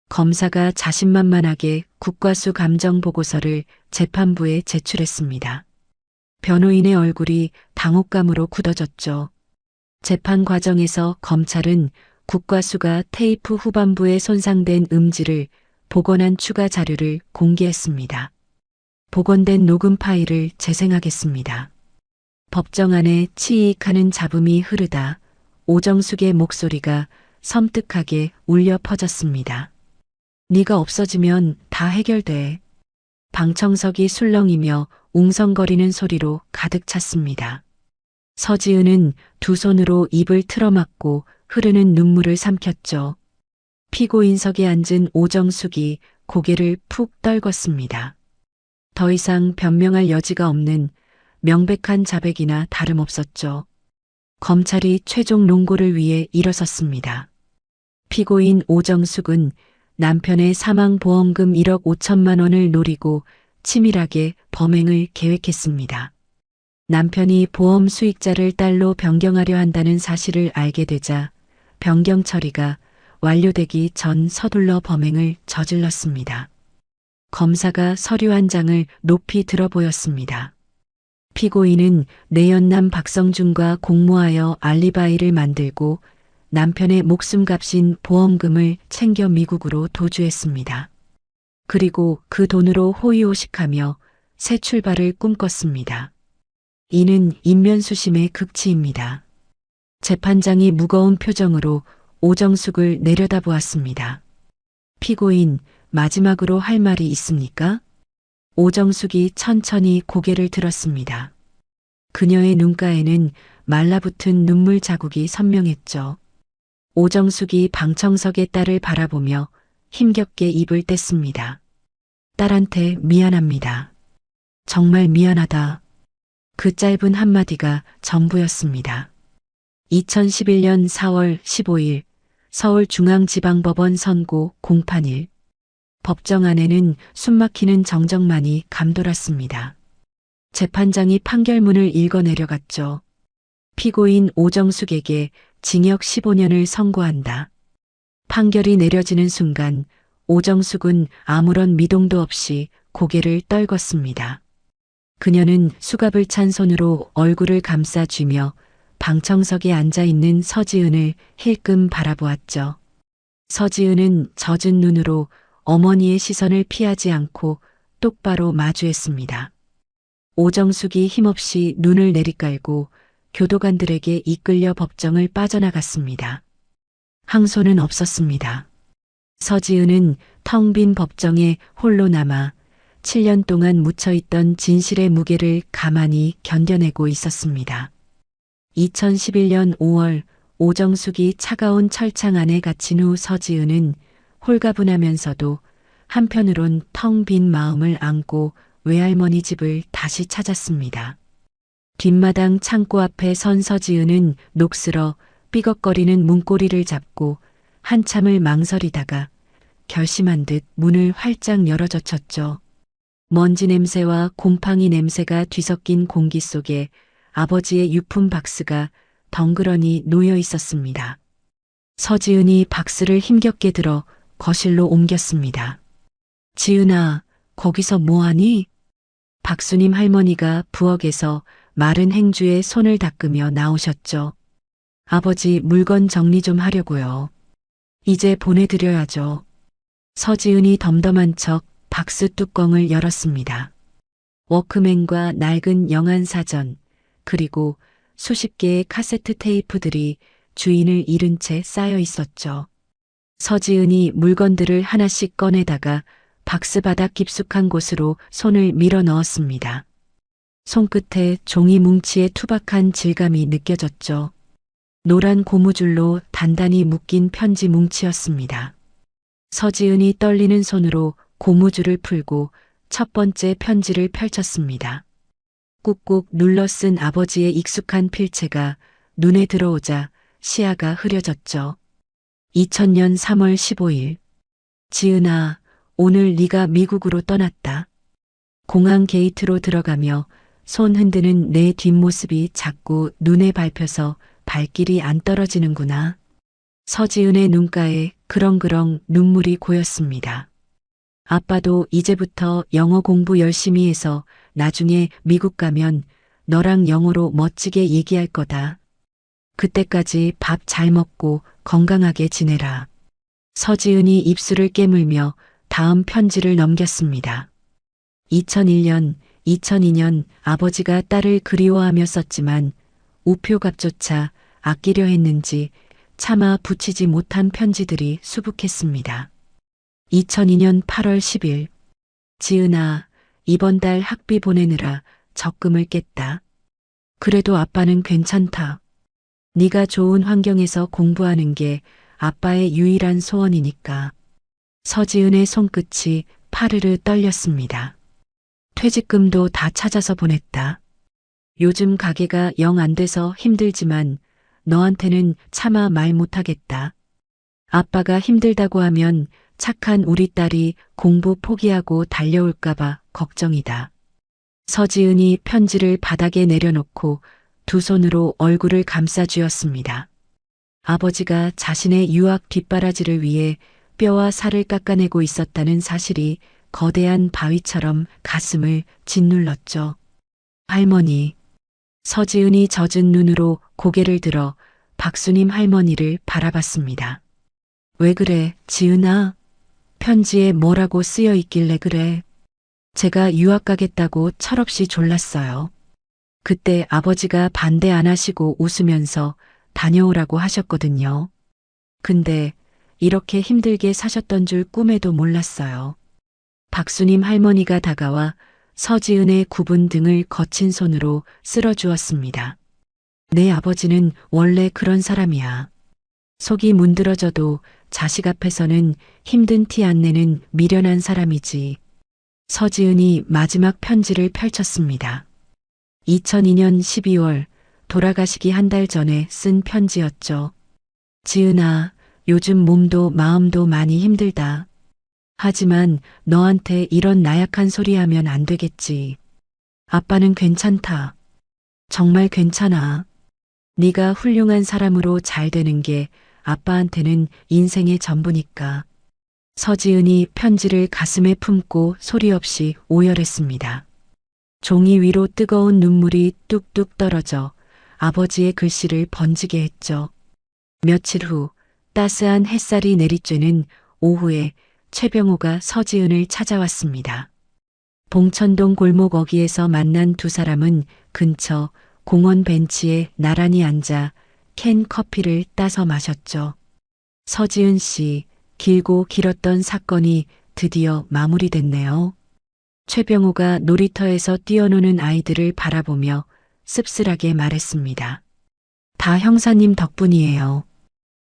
검사가 자신만만하게 국과수 감정 보고서를 재판부에 제출했습니다. 변호인의 얼굴이 당혹감으로 굳어졌죠. 재판 과정에서 검찰은 국과수가 테이프 후반부에 손상된 음질을 복원한 추가 자료를 공개했습니다. 복원된 녹음 파일을 재생하겠습니다. 법정 안에 치익하는 잡음이 흐르다 오정숙의 목소리가 섬뜩하게 울려 퍼졌습니다. 네가 없어지면 다 해결돼. 방청석이 술렁이며 웅성거리는 소리로 가득 찼습니다. 서지은은 두 손으로 입을 틀어막고 흐르는 눈물을 삼켰죠. 피고인석에 앉은 오정숙이 고개를 푹 떨궜습니다. 더 이상 변명할 여지가 없는 명백한 자백이나 다름없었죠. 검찰이 최종 논고를 위해 일어섰습니다. 피고인 오정숙은 남편의 사망보험금 1억 5천만 원을 노리고 치밀하게 범행을 계획했습니다. 남편이 보험 수익자를 딸로 변경하려 한다는 사실을 알게 되자 변경 처리가 완료되기 전 서둘러 범행을 저질렀습니다. 검사가 서류 한 장을 높이 들어 보였습니다. 피고인은 내연남 박성준과 공모하여 알리바이를 만들고 남편의 목숨값인 보험금을 챙겨 미국으로 도주했습니다. 그리고 그 돈으로 호의호식하며 새 출발을 꿈꿨습니다. 이는 인면수심의 극치입니다. 재판장이 무거운 표정으로 오정숙을 내려다보았습니다. 피고인, 마지막으로 할 말이 있습니까? 오정숙이 천천히 고개를 들었습니다. 그녀의 눈가에는 말라붙은 눈물 자국이 선명했죠. 오정숙이 방청석의 딸을 바라보며 힘겹게 입을 뗐습니다. 딸한테 미안합니다. 정말 미안하다. 그 짧은 한마디가 전부였습니다. 2011년 4월 15일 서울중앙지방법원 선고 공판일. 법정 안에는 숨막히는 정적만이 감돌았습니다. 재판장이 판결문을 읽어 내려갔죠. 피고인 오정숙에게 징역 15년을 선고한다. 판결이 내려지는 순간 오정숙은 아무런 미동도 없이 고개를 떨궜습니다. 그녀는 수갑을 찬 손으로 얼굴을 감싸쥐며 방청석에 앉아있는 서지은을 힐끔 바라보았죠. 서지은은 젖은 눈으로 어머니의 시선을 피하지 않고 똑바로 마주했습니다. 오정숙이 힘없이 눈을 내리깔고 교도관들에게 이끌려 법정을 빠져나갔습니다. 항소는 없었습니다. 서지은은 텅 빈 법정에 홀로 남아 7년 동안 묻혀있던 진실의 무게를 가만히 견뎌내고 있었습니다. 2011년 5월 오정숙이 차가운 철창 안에 갇힌 후 서지은은 홀가분하면서도 한편으론 텅 빈 마음을 안고 외할머니 집을 다시 찾았습니다. 뒷마당 창고 앞에 선 서지은은 녹슬어 삐걱거리는 문고리를 잡고 한참을 망설이다가 결심한 듯 문을 활짝 열어젖혔죠. 먼지 냄새와 곰팡이 냄새가 뒤섞인 공기 속에 아버지의 유품 박스가 덩그러니 놓여 있었습니다. 서지은이 박스를 힘겹게 들어 거실로 옮겼습니다. 지은아, 거기서 뭐하니? 박수님 할머니가 부엌에서 마른 행주에 손을 닦으며 나오셨죠. 아버지 물건 정리 좀 하려고요. 이제 보내드려야죠. 서지은이 덤덤한 척 박스 뚜껑을 열었습니다. 워크맨과 낡은 영안 사전, 그리고 수십 개의 카세트 테이프들이 주인을 잃은 채 쌓여 있었죠. 서지은이 물건들을 하나씩 꺼내다가 박스 바닥 깊숙한 곳으로 손을 밀어 넣었습니다. 손끝에 종이 뭉치의 투박한 질감이 느껴졌죠. 노란 고무줄로 단단히 묶인 편지 뭉치였습니다. 서지은이 떨리는 손으로 고무줄을 풀고 첫 번째 편지를 펼쳤습니다. 꾹꾹 눌러 쓴 아버지의 익숙한 필체가 눈에 들어오자 시야가 흐려졌죠. 2000년 3월 15일. 지은아, 오늘 네가 미국으로 떠났다. 공항 게이트로 들어가며 손 흔드는 내 뒷모습이 자꾸 눈에 밟혀서 발길이 안 떨어지는구나. 서지은의 눈가에 그렁그렁 눈물이 고였습니다. 아빠도 이제부터 영어 공부 열심히 해서 나중에 미국 가면 너랑 영어로 멋지게 얘기할 거다. 그때까지 밥 잘 먹고 건강하게 지내라. 서지은이 입술을 깨물며 다음 편지를 넘겼습니다. 2002년 아버지가 딸을 그리워하며 썼지만 우표값조차 아끼려 했는지 차마 붙이지 못한 편지들이 수북했습니다. 2002년 8월 10일. 지은아, 이번 달 학비 보내느라 적금을 깼다. 그래도 아빠는 괜찮다. 네가 좋은 환경에서 공부하는 게 아빠의 유일한 소원이니까. 서지은의 손끝이 파르르 떨렸습니다. 퇴직금도 다 찾아서 보냈다. 요즘 가게가 영 안 돼서 힘들지만 너한테는 차마 말 못하겠다. 아빠가 힘들다고 하면 착한 우리 딸이 공부 포기하고 달려올까봐 걱정이다. 서지은이 편지를 바닥에 내려놓고 두 손으로 얼굴을 감싸쥐었습니다. 아버지가 자신의 유학 뒷바라지를 위해 뼈와 살을 깎아내고 있었다는 사실이 거대한 바위처럼 가슴을 짓눌렀죠. 할머니. 서지은이 젖은 눈으로 고개를 들어 박수님 할머니를 바라봤습니다. 왜 그래, 지은아? 편지에 뭐라고 쓰여 있길래 그래? 제가 유학 가겠다고 철없이 졸랐어요. 그때 아버지가 반대 안 하시고 웃으면서 다녀오라고 하셨거든요. 근데 이렇게 힘들게 사셨던 줄 꿈에도 몰랐어요. 박수님 할머니가 다가와 서지은의 굽은 등을 거친 손으로 쓸어주었습니다. 내 아버지는 원래 그런 사람이야. 속이 문드러져도 자식 앞에서는 힘든 티 안 내는 미련한 사람이지. 서지은이 마지막 편지를 펼쳤습니다. 2002년 12월 돌아가시기 한 달 전에 쓴 편지였죠. 지은아, 요즘 몸도 마음도 많이 힘들다. 하지만 너한테 이런 나약한 소리 하면 안 되겠지. 아빠는 괜찮다. 정말 괜찮아. 네가 훌륭한 사람으로 잘 되는 게 아빠한테는 인생의 전부니까. 서지은이 편지를 가슴에 품고 소리 없이 오열했습니다. 종이 위로 뜨거운 눈물이 뚝뚝 떨어져 아버지의 글씨를 번지게 했죠. 며칠 후 따스한 햇살이 내리쬐는 오후에 최병호가 서지은을 찾아왔습니다. 봉천동 골목 어귀에서 만난 두 사람은 근처 공원 벤치에 나란히 앉아 캔 커피를 따서 마셨죠. 서지은 씨, 길고 길었던 사건이 드디어 마무리됐네요. 최병호가 놀이터에서 뛰어노는 아이들을 바라보며 씁쓸하게 말했습니다. 다 형사님 덕분이에요.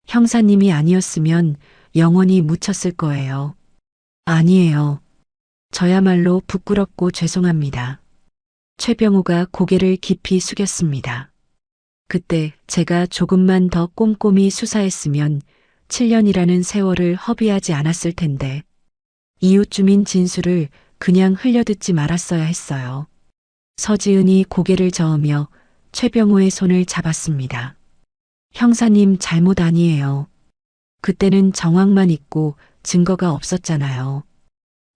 형사님이 아니었으면 영원히 묻혔을 거예요. 아니에요. 저야말로 부끄럽고 죄송합니다. 최병호가 고개를 깊이 숙였습니다. 그때 제가 조금만 더 꼼꼼히 수사했으면 7년이라는 세월을 허비하지 않았을 텐데 이웃 주민 진술을 그냥 흘려듣지 말았어야 했어요. 서지은이 고개를 저으며 최병호의 손을 잡았습니다. 형사님 잘못 아니에요. 그때는 정황만 있고 증거가 없었잖아요.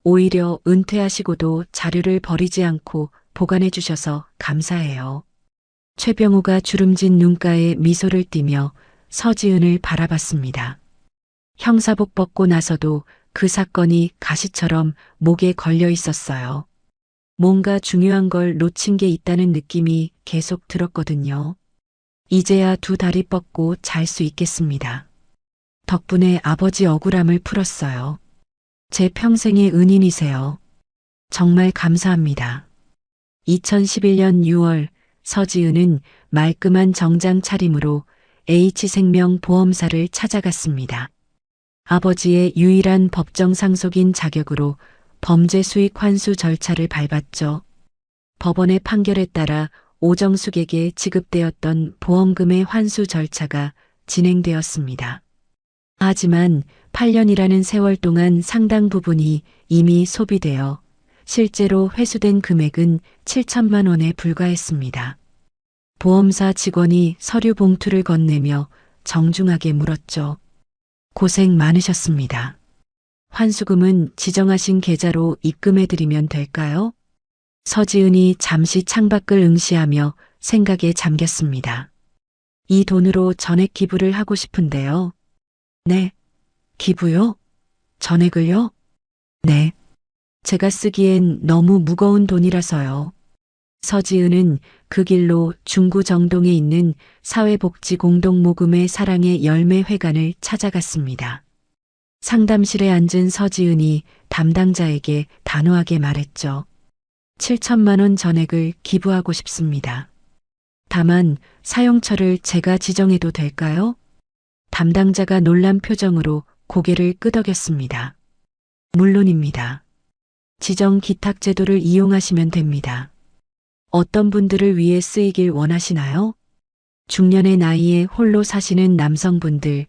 오히려 은퇴하시고도 자료를 버리지 않고 보관해 주셔서 감사해요. 최병호가 주름진 눈가에 미소를 띠며 서지은을 바라봤습니다. 형사복 벗고 나서도 그 사건이 가시처럼 목에 걸려 있었어요. 뭔가 중요한 걸 놓친 게 있다는 느낌이 계속 들었거든요. 이제야 두 다리 뻗고 잘 수 있겠습니다. 덕분에 아버지 억울함을 풀었어요. 제 평생의 은인이세요. 정말 감사합니다. 2011년 6월 서지은은 말끔한 정장 차림으로 H생명 보험사를 찾아갔습니다. 아버지의 유일한 법정 상속인 자격으로 범죄 수익 환수 절차를 밟았죠. 법원의 판결에 따라 오정숙에게 지급되었던 보험금의 환수 절차가 진행되었습니다. 하지만 8년이라는 세월 동안 상당 부분이 이미 소비되어 실제로 회수된 금액은 7천만 원에 불과했습니다. 보험사 직원이 서류 봉투를 건네며 정중하게 물었죠. 고생 많으셨습니다. 환수금은 지정하신 계좌로 입금해드리면 될까요? 서지은이 잠시 창밖을 응시하며 생각에 잠겼습니다. 이 돈으로 전액 기부를 하고 싶은데요. 네. 기부요? 전액을요? 네. 제가 쓰기엔 너무 무거운 돈이라서요. 서지은은 그 길로 중구 정동에 있는 사회복지공동모금의 사랑의 열매회관을 찾아갔습니다. 상담실에 앉은 서지은이 담당자에게 단호하게 말했죠. 7천만 원 전액을 기부하고 싶습니다. 다만 사용처를 제가 지정해도 될까요? 담당자가 놀란 표정으로 고개를 끄덕였습니다. 물론입니다. 지정 기탁 제도를 이용하시면 됩니다. 어떤 분들을 위해 쓰이길 원하시나요? 중년의 나이에 홀로 사시는 남성분들,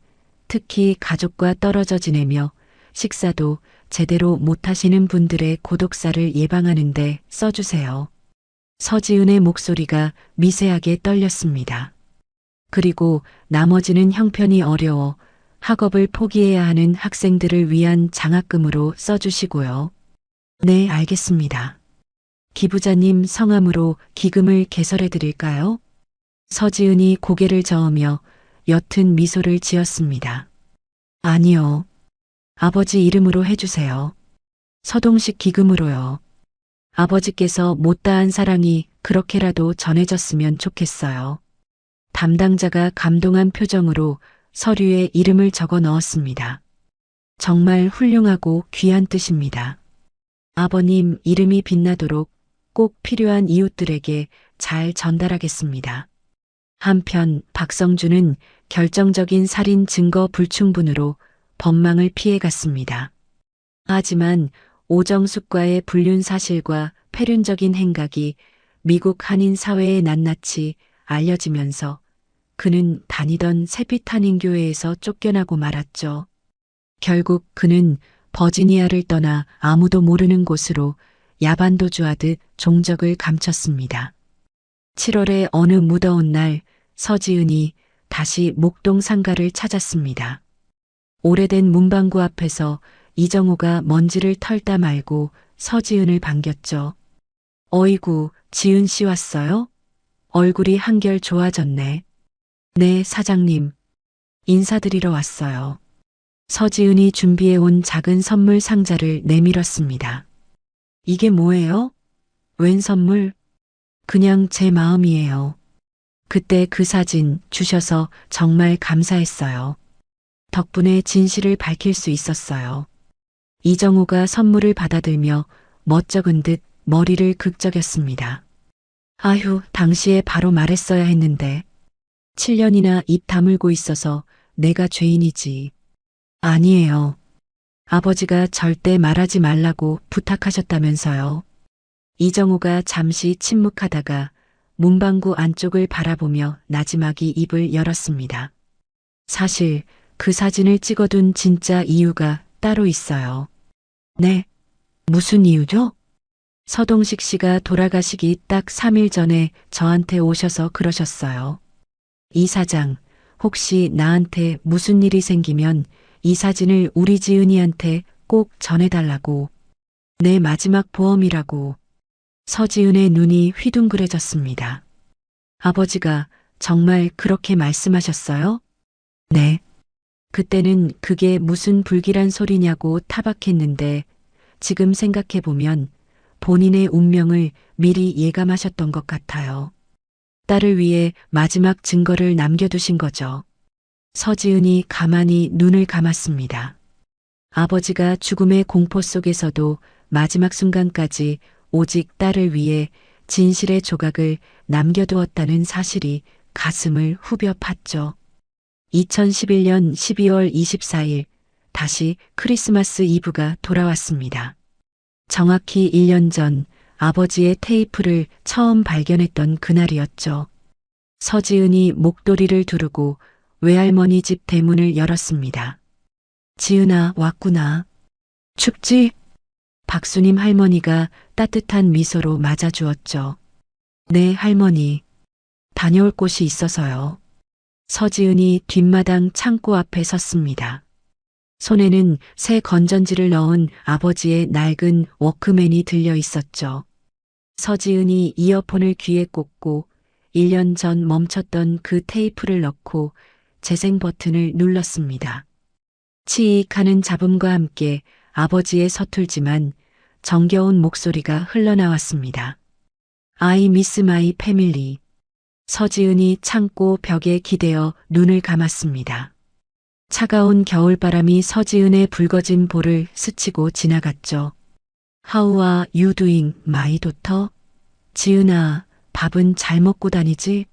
특히 가족과 떨어져 지내며 식사도 제대로 못하시는 분들의 고독사를 예방하는 데 써주세요. 서지은의 목소리가 미세하게 떨렸습니다. 그리고 나머지는 형편이 어려워 학업을 포기해야 하는 학생들을 위한 장학금으로 써주시고요. 네, 알겠습니다. 기부자님 성함으로 기금을 개설해 드릴까요? 서지은이 고개를 저으며 옅은 미소를 지었습니다. 아니요. 아버지 이름으로 해주세요. 서동식 기금으로요. 아버지께서 못다한 사랑이 그렇게라도 전해졌으면 좋겠어요. 담당자가 감동한 표정으로 서류에 이름을 적어 넣었습니다. 정말 훌륭하고 귀한 뜻입니다. 아버님 이름이 빛나도록 꼭 필요한 이웃들에게 잘 전달하겠습니다. 한편 박성준은 결정적인 살인 증거 불충분으로 법망을 피해갔습니다. 하지만 오정숙과의 불륜 사실과 폐륜적인 행각이 미국 한인 사회에 낱낱이 알려지면서 그는 다니던 새빛 한인교회에서 쫓겨나고 말았죠. 결국 그는 버지니아를 떠나 아무도 모르는 곳으로 야반도주하듯 종적을 감췄습니다. 7월의 어느 무더운 날 서지은이 다시 목동 상가를 찾았습니다. 오래된 문방구 앞에서 이정호가 먼지를 털다 말고 서지은을 반겼죠. 어이구, 지은 씨 왔어요? 얼굴이 한결 좋아졌네. 네, 사장님. 인사드리러 왔어요. 서지은이 준비해온 작은 선물 상자를 내밀었습니다. 이게 뭐예요? 웬 선물? 그냥 제 마음이에요. 그때 그 사진 주셔서 정말 감사했어요. 덕분에 진실을 밝힐 수 있었어요. 이정호가 선물을 받아들며 멋쩍은 듯 머리를 극적였습니다. 아휴, 당시에 바로 말했어야 했는데. 7년이나 입 다물고 있어서 내가 죄인이지. 아니에요. 아버지가 절대 말하지 말라고 부탁하셨다면서요. 이정우가 잠시 침묵하다가 문방구 안쪽을 바라보며 나지막이 입을 열었습니다. 사실 그 사진을 찍어둔 진짜 이유가 따로 있어요. 네? 무슨 이유죠? 서동식 씨가 돌아가시기 딱 3일 전에 저한테 오셔서 그러셨어요. 이 사장, 혹시 나한테 무슨 일이 생기면 이 사진을 우리 지은이한테 꼭 전해달라고. 내 마지막 보험이라고. 서지은의 눈이 휘둥그레졌습니다. 아버지가 정말 그렇게 말씀하셨어요? 네. 그때는 그게 무슨 불길한 소리냐고 타박했는데 지금 생각해보면 본인의 운명을 미리 예감하셨던 것 같아요. 딸을 위해 마지막 증거를 남겨두신 거죠. 서지은이 가만히 눈을 감았습니다. 아버지가 죽음의 공포 속에서도 마지막 순간까지 오직 딸을 위해 진실의 조각을 남겨두었다는 사실이 가슴을 후벼 팠죠. 2011년 12월 24일 다시 크리스마스 이브가 돌아왔습니다. 정확히 1년 전 아버지의 테이프를 처음 발견했던 그날이었죠. 서지은이 목도리를 두르고 외할머니 집 대문을 열었습니다. 지은아, 왔구나. 춥지? 박수님 할머니가 따뜻한 미소로 맞아주었죠. 네, 할머니. 다녀올 곳이 있어서요. 서지은이 뒷마당 창고 앞에 섰습니다. 손에는 새 건전지를 넣은 아버지의 낡은 워크맨이 들려 있었죠. 서지은이 이어폰을 귀에 꽂고 1년 전 멈췄던 그 테이프를 넣고 재생 버튼을 눌렀습니다. 치익하는 잡음과 함께 아버지의 서툴지만 정겨운 목소리가 흘러나왔습니다. I miss my family. 서지은이 창고 벽에 기대어 눈을 감았습니다. 차가운 겨울바람이 서지은의 붉어진 볼을 스치고 지나갔죠. How are you doing, my daughter? 지은아, 밥은 잘 먹고 다니지?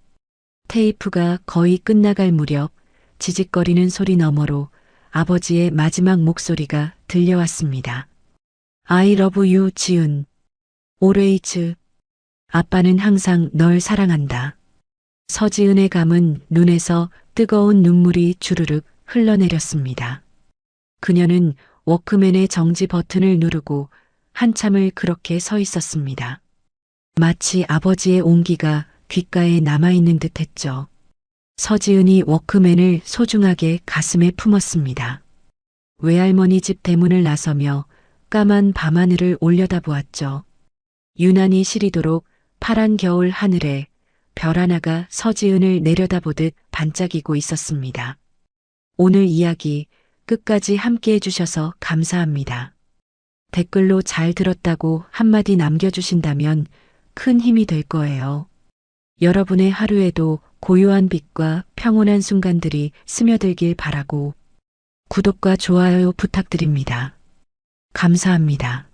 테이프가 거의 끝나갈 무렵 지직거리는 소리 너머로 아버지의 마지막 목소리가 들려왔습니다. I love you, 지은. always. 아빠는 항상 널 사랑한다. 서지은의 감은 눈에서 뜨거운 눈물이 주르륵 흘러내렸습니다. 그녀는 워크맨의 정지 버튼을 누르고 한참을 그렇게 서 있었습니다. 마치 아버지의 온기가 귓가에 남아있는 듯 했죠. 서지은이 워크맨을 소중하게 가슴에 품었습니다. 외할머니 집 대문을 나서며 까만 밤하늘을 올려다보았죠. 유난히 시리도록 파란 겨울 하늘에 별 하나가 서지은을 내려다보듯 반짝이고 있었습니다. 오늘 이야기 끝까지 함께 해주셔서 감사합니다. 댓글로 잘 들었다고 한마디 남겨주신다면 큰 힘이 될 거예요. 여러분의 하루에도 고요한 빛과 평온한 순간들이 스며들길 바라고 구독과 좋아요 부탁드립니다. 감사합니다.